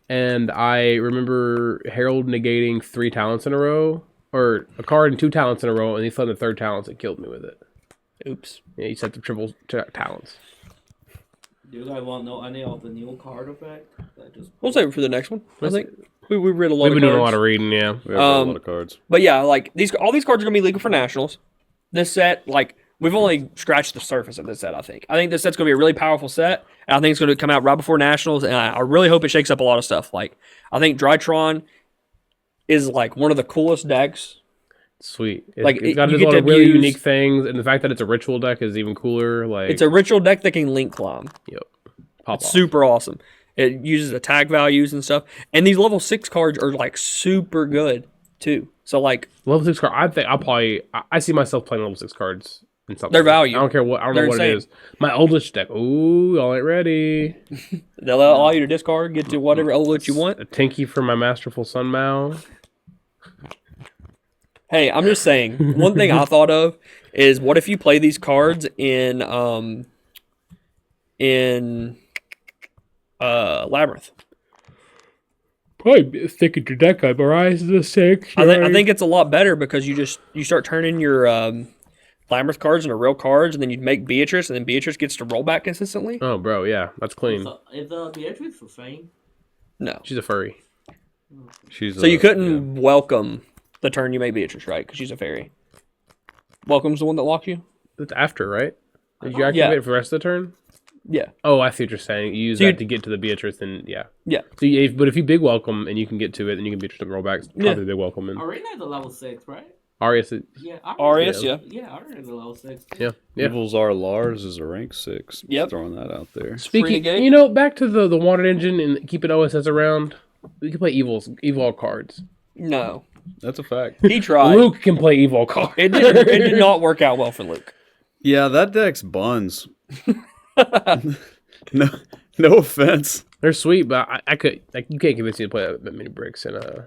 and I remember Herald negating 3 talents in a row, or a card and 2 talents in a row, and he found the 3rd talents and killed me with it. Oops. Yeah, he set the triple talents. Do you guys want to know any of the new card effect? We'll save it for the next one. I think we read a lot We've of been cards. doing a lot of reading, yeah. We have a lot of cards. But yeah, like all these cards are gonna be legal for nationals. This set, like we've only scratched the surface of this set. I think this set's gonna be a really powerful set, and I think it's gonna come out right before nationals. And I really hope it shakes up a lot of stuff. Like I think Drytron is like one of the coolest decks. Sweet. Like, It's got you a get lot to of really use- unique things, and the fact that it's a ritual deck is even cooler. Like, It's a ritual deck that can link climb. yep. Pop It's off. super awesome. It uses attack values and stuff, and these level 6 cards are like super good too. So like Level 6 card. I think I see myself playing level 6 cards in something. They're value. I don't care what. I don't They're know what it insane. is. My oldest deck. Ooh, y'all ain't ready. they'll allow you to discard, get to whatever outlet you want. A Tinky for my Masterful Sunmow. Hey, I'm just saying. One thing I thought of is what if you play these cards in Labyrinth? Probably thicken your deck up. Our eyes is a 6. I think it's a lot better because you start turning your Labyrinth cards into real cards, and then you make Beatrice, and then Beatrice gets to roll back consistently. Oh, bro, yeah, that's clean. So, is the Beatrice for fame? No, She's a furry. so you couldn't welcome the turn you make Beatrice, right? Because she's a fairy. Welcome's the one that locked you. It's after, right? Did you Yeah. activate it for the rest of the turn? Yeah. Oh, I see what you're saying. You use So that to get to the Beatrice, and yeah. Yeah. So but if you big welcome and you can get to it, then you can Beatrice and rollbacks. Probably big welcome and Arena is a level 6, right? Arius. Yeah, Arius, yeah. Yeah, Arena is a level 6. Yeah. Evils are Lars is a rank 6. Yep. Throwing that out there. Speaking, Free back to the Wanted engine and keeping OSS around. We can play Evil cards. No. That's a fact. He tried. Luke can play Evo cards. It did not work out well for Luke. Yeah, that deck's buns. no offense. They're sweet, but I could you can't convince me to play that many bricks and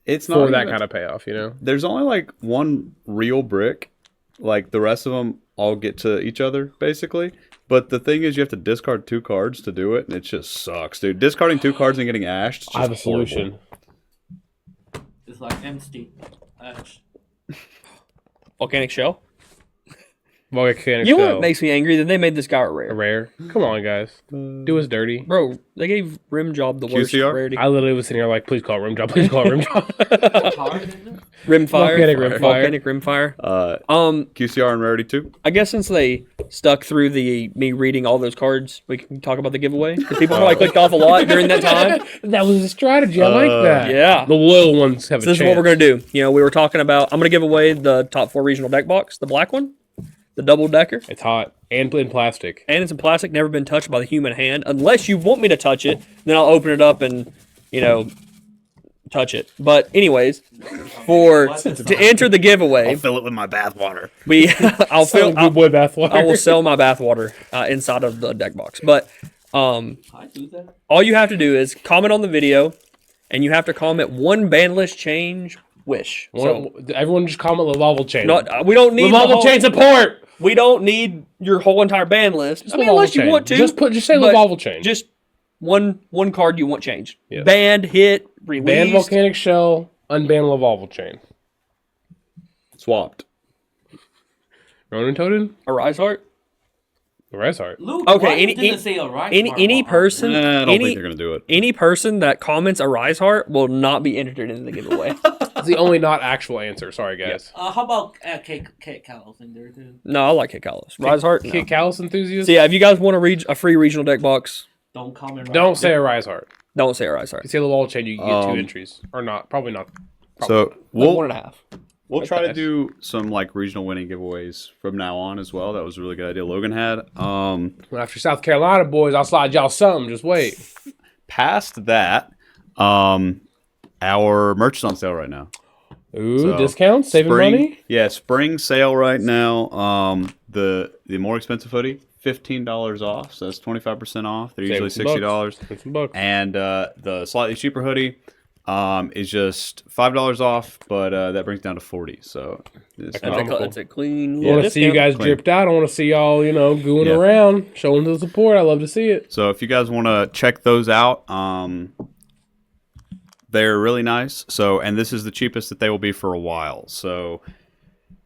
It's not for that even- kind of payoff, There's only like one real brick. Like the rest of them all get to each other basically. But the thing is, you have to discard 2 cards to do it, and it just sucks, dude. Discarding 2 cards and getting ashed. Is just I have a horrible. solution. It's like empty. Volcanic Shell. Volcanic You know Shell. what makes me angry? That they made this guy a A rare. rare. Come on, guys. Do us dirty. Bro, they gave Rim Job the worst QCR? rarity. I literally was sitting here like, please call it Rim Job. Please call it Rim Job. Rimfire. Volcanic Rimfire. Volcanic Rimfire. QCR and Rarity 2. I guess since they stuck through me reading all those cards, we can talk about the giveaway. Because people probably clicked off a lot during that time. That was a strategy. I like that. Yeah. The loyal ones have So a this chance. is what we're going to do. We were talking about, I'm going to give away the top 4 regional deck box, the black one, the double decker. It's hot. And in plastic. And it's in plastic, never been touched by the human hand. Unless you want me to touch it, then I'll open it up and, touch it. But anyways, to enter the giveaway, Fill it with my bathwater. Good boy bathwater. I will sell my bathwater inside of the deck box. But I do that. all you have to do is comment on the video, and you have to comment one Banlist change wish. So Everyone just comment Lavalval chain. we don't need the Lavalval whole- chain support. We don't need your whole entire ban list. I mean, unless you chain. want to. Just say but Lavalval chain. Just one card you want changed. Yeah. Banned, hit, released. Ban Volcanic Shell, unban Lavalval chain. Swapped. Ronan Toden? a Rise Heart. The Rise Heart. Luke, Okay, why you any- didn't say a right Any person, I don't any think they're going to do it. any person that comments a Rise Heart will not be entered into the giveaway. It's the only not actual answer. Sorry, guys. How about Kate Callis in there too? No, I like Kit Callis. Rise Heart. No. Kid Callus enthusiast? So yeah, if you guys want a free regional deck box, Don't comment. Don't say a Rise Heart. don't say a Rise Heart. If you say Lavalval chain, you can get 2 entries. Or not. Probably not. So Like we'll 1.5. we'll That's try to nice. do some like regional winning giveaways from now on as well. That was a really good idea Logan had. Well, after South Carolina, boys, I'll slide y'all something. Just wait. Past that, our merch is on sale right now. Ooh, So, discounts? Saving money? Yeah, spring sale right now. The more expensive hoodie, $15 off. So that's 25% off. They're usually Save some $60. Save some bucks. And the slightly cheaper hoodie is just $5 off, but that brings it down to 40. So it's It's a clean I little want to see you discount. guys dripped out. I want to see y'all, gooing Yeah. around, showing the support. I love to see it. So if you guys want to check those out, they're really nice. So, and this is the cheapest that they will be for a while. So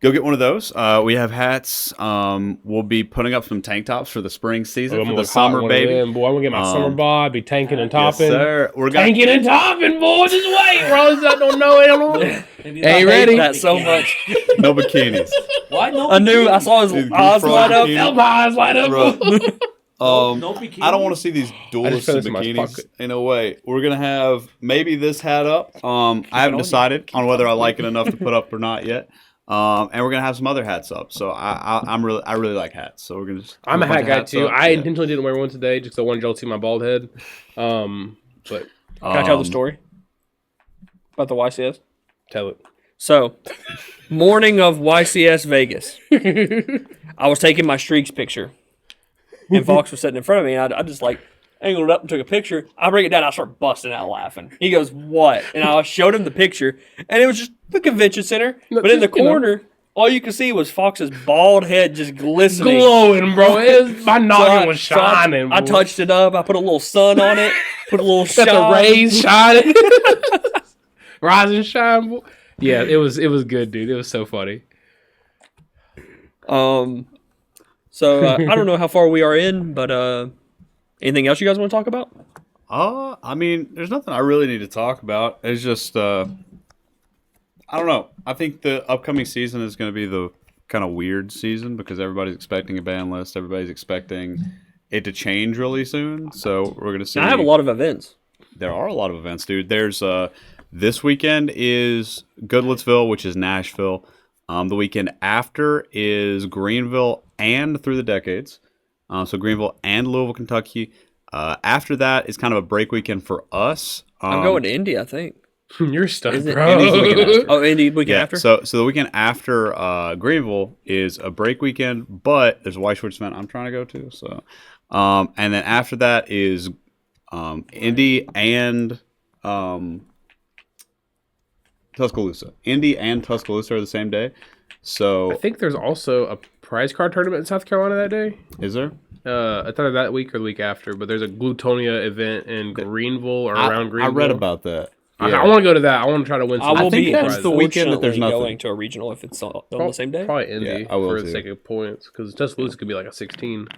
go get one of those. We have hats. We'll be putting up some tank tops for the spring season, I'm for gonna the look hot summer, in one of baby. them. Boy, I'm going to get my summer bod, be tanking and Yes, topping. sir. We're gonna Tanking and topping, boys. Just wait, bro. I don't know it. I don't know. Maybe Hey, not- ready? That so much. no bikinis. Why no? I saw his Dude, eyes Goof light up. bikini. Help my eyes light up. Bro. No bikini. I don't want to see these I duelist just finished my bikinis. pocket. In a way, we're gonna have maybe this hat up. I haven't decided on whether I like it enough to put up or not yet. And we're gonna have some other hats up. So I really like hats. So we're gonna. Just I'm a bunch hat of guy, hats too. up. I Yeah. intentionally didn't wear one today just because I wanted y'all to see my bald head. But Can I tell the story about the YCS? tell it. So, morning of YCS Vegas, I was taking my streaks picture, and Fox was sitting in front of me, and I just angled it up and took a picture. I bring it down, I start busting out laughing. He goes, "What?" And I showed him the picture, and it was just the convention center, No, but in the just, you know. corner, all you could see was Fox's bald head just glistening. Glowing, bro. My noggin was shining. I boy. touched it up. I put a little sun on it. Put a little Got the shine. rays shining. Rise and shine, boy. Yeah, it was good, dude. It was so funny. So I don't know how far we are in, but anything else you guys want to talk about? I mean, there's nothing I really need to talk about. It's just, I don't know. I think the upcoming season is going to be the kind of weird season because everybody's expecting a ban list. Everybody's expecting it to change really soon. So we're gonna see. I have a lot of events. There are a lot of events, dude. There's this weekend is Goodlettsville, which is Nashville. The weekend after is Greenville and Through the Decades. So Greenville and Louisville, Kentucky. After that is kind of a break weekend for us. I'm going to Indy, I think. You're stuck, Is it bro. Indy's the weekend after. Oh, Indy weekend Yeah, after? so the weekend after Greenville is a break weekend, but there's a White Shorts event I'm trying to go to. So, and then after that is Indy and Tuscaloosa. Indy and Tuscaloosa are the same day. So I think there's also a prize card tournament in South Carolina that day. is there? I thought that week or the week after, but there's a Glutonia event in Greenville or around I Greenville. read about that. I want to go to that. I want to try to win some. I will think be that's the weekend that there's unfortunately nothing. going to a regional if it's on the same day. Probably Indy Yeah, I will for too. the sake of points, because Tuscaloosa could be like a 16.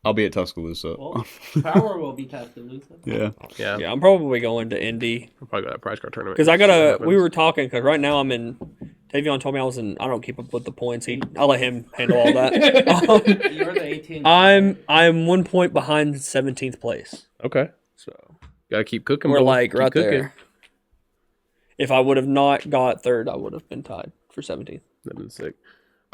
I'll be at Tuscaloosa. Well, Power will be Tuscaloosa. Yeah. Yeah, Yeah, I'm probably going to Indy. I'll probably go to that prize card tournament. Because I See what gotta. happens. We were talking because right now I'm in. Tavion told me I was in. I don't keep up with the points. I'll let him handle all that. You're the 18th. I'm 1 point behind 17th place. Okay, So gotta keep cooking. we're brother. like Keep right cooking. there. If I would have not got third, I would have been tied for 17th. That'd been sick.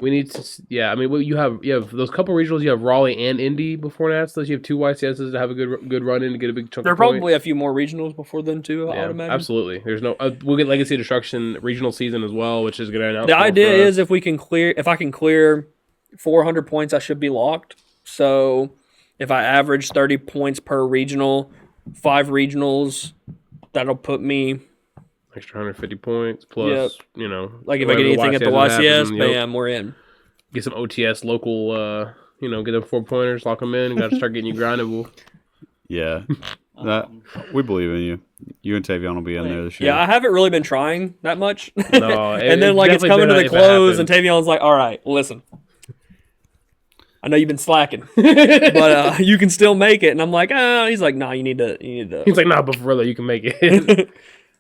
We need to. Yeah, I mean, you have those couple regionals. You have Raleigh and Indy before Nats. You have two YCSs to have a good run in to get a big chunk. There are of points. probably a few more regionals before then too. I Yeah, would imagine. absolutely. There's no. We'll get Legacy Destruction regional season as well, which is going to announce. The more idea for us. is if I can clear 400 points, I should be locked. So if I average 30 points per regional, 5 regionals, that'll put me extra 150 points plus. like if I get whatever anything at the YCS YCS, happens, bam, we're in. Get some OTS local. Get them 4-pointers, lock them in. Got to start getting you grindable. Yeah. That we believe in you. You and Tavion will be in there this year. Yeah, I haven't really been trying that much. No, and then like it's coming to the close, and Tavion's like, "All right, listen, I know you've been slacking, but you can still make it." And I'm like, "Oh," he's like, "Nah, you need to." He's like, "Nah, but for real, you can make it."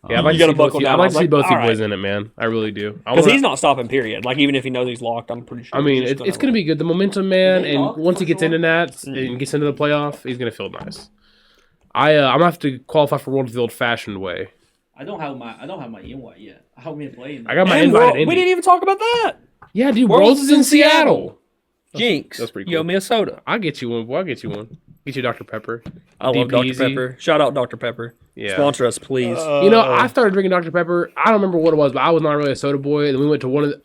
Yeah, I'd like You to gotta see both buckle you. down. I'd like I to was see like, both you all boys right. in it, man. I really do. Because he's not stopping. Period. Like even if he knows he's locked, I'm pretty sure. I mean, he's just it's gonna be good. The momentum, man, Is he and locked once he for gets sure? into Nats and gets into the playoff, he's gonna feel nice. I'm gonna have to qualify for World the old-fashioned way. I don't have my invite yet. I haven't been playing. I got my And invite. World- at Indy. we didn't even talk about that. Yeah, dude. Worlds Worlds is in Seattle. Jinx, that's pretty You owe cool. me a soda. I'll get you one. Boy, I'll get you one. Get you Dr. Pepper. I love DP Dr. easy. Pepper. Shout out Dr. Pepper. Yeah. Sponsor us, please. I started drinking Dr. Pepper. I don't remember what it was, but I was not really a soda boy. And we went to one of the,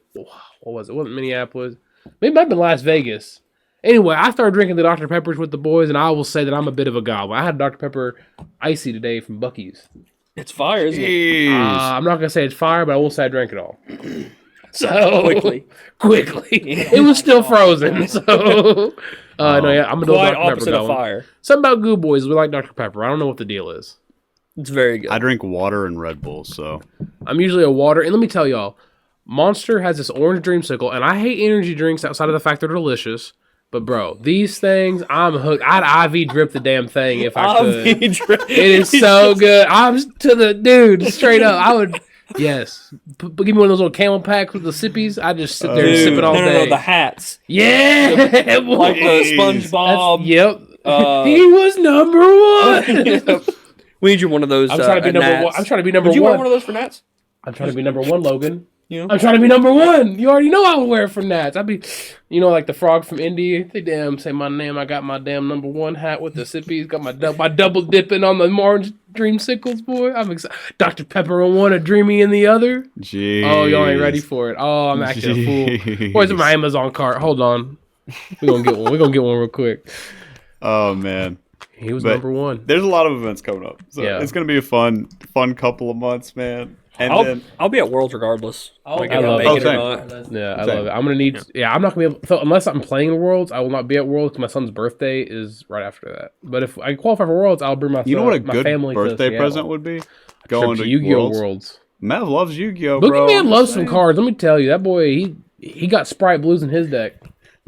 what was it? It wasn't Minneapolis. Maybe it might have been Las Vegas. Anyway, I started drinking the Dr. Peppers with the boys, and I will say that I'm a bit of a gobbler. I had Dr. Pepper icy today from Buc-ee's. It's fire, isn't it? Jeez. I'm not gonna say it's fire, but I will say I drank it all. So quickly, it was still frozen. So, no, yeah, I'm a Quite Dr. Pepper opposite of gobbler. fire. Something about Guud boys, we like Dr. Pepper. I don't know what the deal is. It's very good. I drink water and Red Bull, so I'm usually a water, and let me tell y'all, Monster has this orange dreamsicle, and I hate energy drinks outside of the fact they're delicious. But bro, these things, I'm hooked. I'd IV drip the damn thing if I could. It is so good. I'm to the dude straight up. I would, yes. Give me one of those little camel packs with the sippies. I just sit there and sip it all day. No, the hats. Yeah, Like the SpongeBob. Yep. He was number one. We need you one of those. I'm trying to be number Nats. one. I'm trying to be number Would you one. want one of those for Nats? I'm trying to be number one, Logan. You know? I'm trying to be number one. You already know I would wear it for Nats. I'd be, like the frog from Indy. They damn say my name. I got my damn number one hat with the sippies. Got my double dipping on the orange dreamsicles, boy. I'm excited. Dr. Pepper on one, a dreamy in the other. jeez. Oh, y'all ain't ready for it. Oh, I'm acting a fool. Where's my Amazon cart? Hold on. We're gonna get one. We're gonna get one real quick. Oh man. He was But number one. There's a lot of events coming up, so Yeah. it's gonna be a fun couple of months, man. And then I'll be at Worlds regardless. Like if I I love make it. it or not. Yeah, I Same. love it. I'm gonna need. Yeah, I'm not gonna be able. So unless I'm playing Worlds, I will not be at Worlds. 'Cause my son's birthday is right after that. But if I qualify for Worlds, I'll bring my. you know what a my good family to birthday Seattle. present would be? Trip Going to to YuGiOh Worlds. Worlds. Mav loves Yu-Gi-Oh, bro. Boogeyman I'm loves just some saying. cards. Let me tell you, that boy he got Sprite Blues in his deck.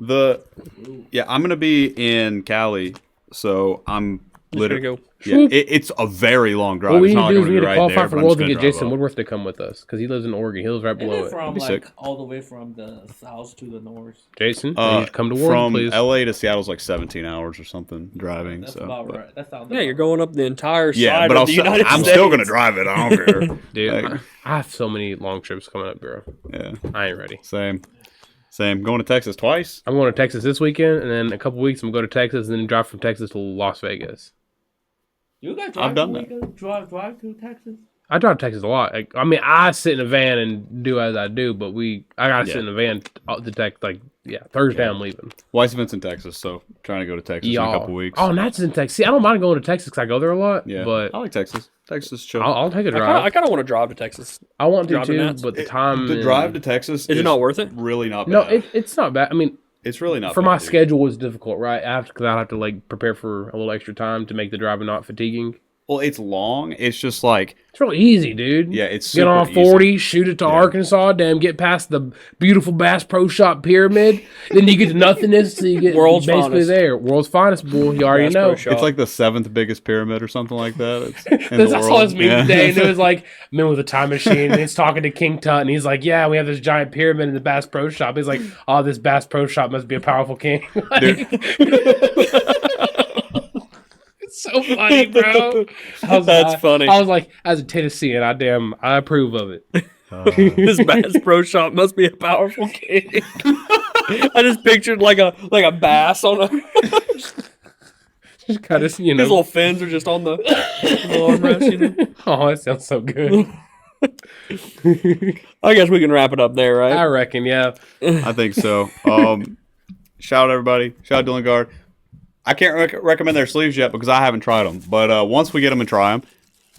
I'm gonna be in Cali, so I'm Gonna go. Yeah, it's a very long drive. What we It's need not to do going is to we be need to right qualify there. for but I'm Worlds just and gonna get drive Jason up. Woodworth to come with us because he lives in Oregon. He lives right below it. From That'd be like sick. all the way from the south to the north. Jason, you need to come to Worlds, From please. LA to Seattle's like 17 hours or something driving. That's so, about but- right. That sounds. Yeah, you're going up the entire Yeah, side but of I'll the still, United I'm States. still going to drive it. I don't care. Dude, Like, I have so many long trips coming up, bro. yeah, I ain't ready. same. Going to Texas twice. I'm going to Texas this weekend, and then in a couple weeks I'm going to go to Texas, and then drive from Texas to Las Vegas. You guys I've drive done to that. Waco? Drive to Texas? I drive to Texas a lot. Like, I mean, I sit in a van and do as I do, but I gotta sit Yeah. in a van to Texas. Like, Thursday I'm leaving. Wife's event's in Texas, so trying to go to Texas in a couple weeks. Oh, Nat's in Texas. See, I don't mind going to Texas because I go there a lot. yeah, but I like Texas. Texas is chill. I'll take a I drive. kind of want to drive to Texas. I want to drive to too, Nats. but the time. the and- drive to Texas Is it not worth it? Really not bad. No, it's not bad. I mean, it's really not for bad, my dude. schedule is difficult, right? Because I have to like prepare for a little extra time to make the driving not fatiguing. Well, it's long. It's just like It's real easy, dude. yeah, it's Get super on easy. 40, shoot it to Arkansas, get past the beautiful Bass Pro Shop pyramid. Then you get to nothingness, so you get World's basically finest. there. World's finest, bull. You already Bass know. Pro Shop. It's like the 7th biggest pyramid or something like that. It's in the That's all world. it's me today. And it was like, man with a time machine. And he's talking to King Tut. And he's like, yeah, we have this giant pyramid in the Bass Pro Shop. He's like, oh, this Bass Pro Shop must be a powerful king. It's so funny, bro. That's funny. I was like, as a Tennessean, I approve of it. This Bass Pro Shop must be a powerful king. I just pictured like a bass on a. Just kind of, His little fins are just on the armrest. You know? Oh, that sounds so good. I guess we can wrap it up there, right? I reckon, yeah. I think so. Shout out everybody. Shout out Dueling Guard. I can't recommend their sleeves yet because I haven't tried them. But once we get them and try them,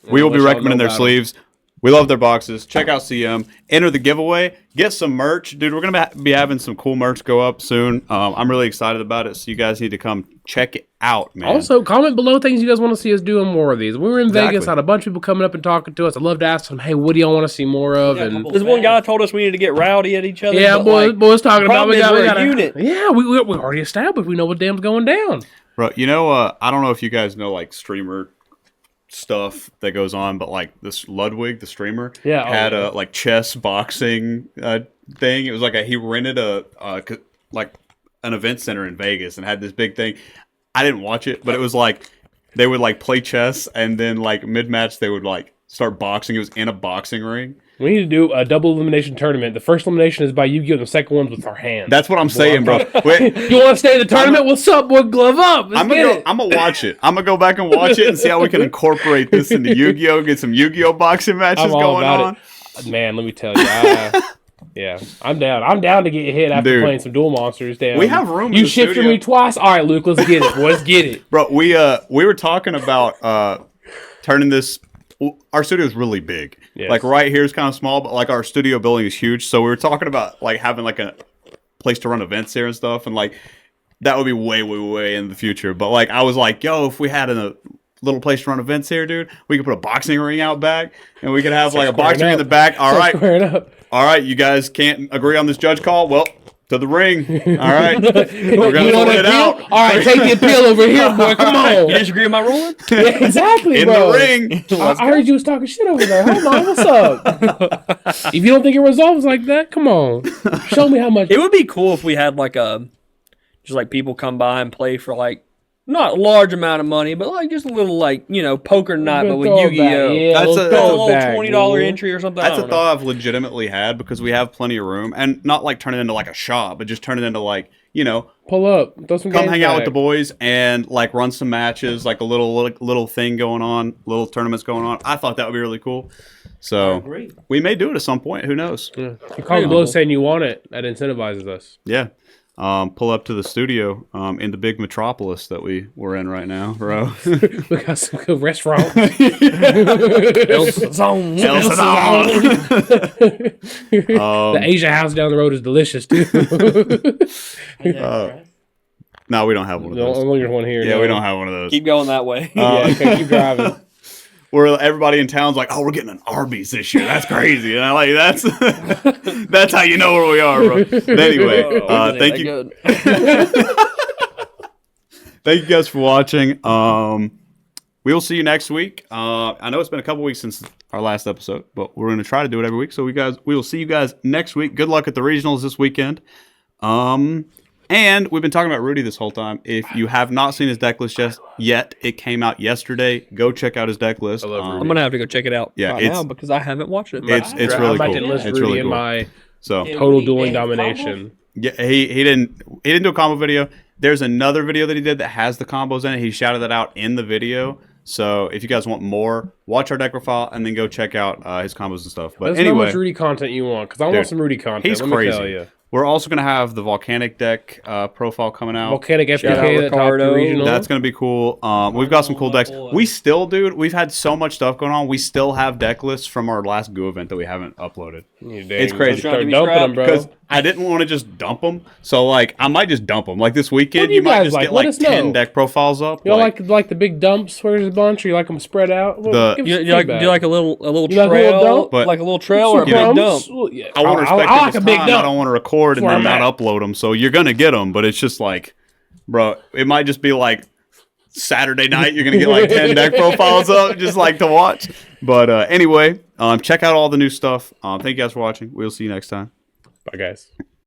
we will be let y'all recommending know their about 'em. sleeves. We love their boxes. Check out CM. Enter the giveaway. Get some merch. Dude, we're going to be having some cool merch go up soon. I'm really excited about it, so you guys need to come check it out, man. Also, comment below things you guys want to see us doing more of these. We were in Exactly. Vegas, had a bunch of people coming up and talking to us. I'd love to ask them, hey, what do y'all want to see more of? Yeah, a And couple This one guy told us we need to get rowdy at each other. yeah, but, boys talking about problem we is got we're a a unit. Yeah, we already established. We know what damn's going down. Bro, you know, I don't know if you guys know, like, streamer stuff that goes on, but, like, this Ludwig, the streamer, Yeah, had yeah. a, like, chess boxing thing. It was like he rented like, an event center in Vegas and had this big thing. I didn't watch it, but it was like they would, like, play chess, and then, like, mid-match they would, like, start boxing. It was in a boxing ring. We need to do a double elimination tournament. The first elimination is by YuGiOh, and the second one's with our hands. That's what I'm saying, bro. Wait, You want to stay in the tournament? What's up, boy? Glove up. Let's I'm get gonna it. I'm gonna watch it. I'm gonna go back and watch it and see how we can incorporate this into Yu-Gi-Oh. Get some Yu-Gi-Oh boxing matches I'm all going about on. it. Man, let me tell you. Yeah, I'm down. I'm down to get hit after Dude. playing some Duel Monsters. Damn. We have room in You the shifted studio. me twice. All right, Luke, let's get it. Boy, let's get it. Bro, we were talking about turning this. Our studio is really big. Yes. Like right here is kind of small, but like our studio building is huge. So we were talking about like having like a place to run events here and stuff, and like that would be way, way, way in the future. But like I was like, yo, if we had a little place to run events here, dude, we could put a boxing ring out back, and we could have like a boxing ring in the back. All right, Square it up. all right, you guys can't agree on this judge call. Well, to the ring. All right, we're gonna You want sort an it appeal? out All right, take the appeal over here, boy. Come You on. disagree with my ruling? Yeah, exactly, in bro. the ring. I heard you was talking shit over there. Hold on, what's up? If you don't think it resolves like that, come on. Show me how much. It would be cool if we had like just like people come by and play for like not a large amount of money, but like just a little like poker night, but with Throwback, YuGiOh. yeah, That's little a- Throw a little throwback, $20 boy. entry or something. That's I a don't know. thought I've legitimately had because we have plenty of room, and not like turn it into like a shop, but just turn it into like Pull up. Throw some come games hang out with back. the boys and like run some matches, like a little thing going on, little tournaments going on. I thought that would be really cool. So Agree. we may do it at some point. Who knows? Yeah. You call the blow saying you want it. That incentivizes us. Yeah. Pull up to the studio in the big metropolis that we're in right now, bro. We got some good restaurants. The Asia house down the road is delicious too. No, we don't have one of The those. only one here. Yeah, no. we don't have one of those. Keep going that way. Yeah, okay, keep driving. Where everybody in town's like, oh, we're getting an Arby's this year. That's crazy. And I like that's that's how you know where we are, bro. But anyway, thank you. Good. Thank you guys for watching. we will see you next week. I know it's been a couple weeks since our last episode, but we're going to try to do it every week. So we will see you guys next week. Good luck at the regionals this weekend. And we've been talking about Rudy this whole time. If you have not seen his deck list yet, it came out yesterday. Go check out his deck list. I'm gonna have to go check it out right now because I haven't watched it. It's really cool. List It's Rudy really in cool. my So total dueling domination. yeah, he didn't do a combo video. There's another video that he did that has the combos in it. He shouted that out in the video. So if you guys want more, watch our deck profile and then go check out his combos and stuff. But That's anyway, how much Rudy content you want, because I want some Rudy content. he's let me crazy. tell you. We're also going to have the Volcanic deck profile coming out. Volcanic Shout out FPK, the top Ricardo. regional. That's going to be cool. We've got some cool decks. boy. We still, dude, we've had so much stuff going on. We still have deck lists from our last Guud event that we haven't uploaded. It's crazy. Trying to Start be dumping them, scrapped. bro. Because I didn't want to just dump them. So, like, I might just dump them. Like, this weekend, What do you you might guys just like? get, Let like, us 10 know. deck profiles up. You like the big dumps where there's a bunch, or you like them spread out? Well, The- give us You, some you like feedback. do you like a little You like a trail, little dump? But- like a little trail or a Some big crumbs? dump? Well, yeah. I want to respect I like this a big time. dump. I don't want to record and That's then where I'm not at. upload them. So you're gonna get them, but it's just like, bro, it might just be like Saturday night. You're gonna get like 10 deck profiles up just like to watch. But anyway, check out all the new stuff. Thank you guys for watching. We'll see you next time. Bye, guys.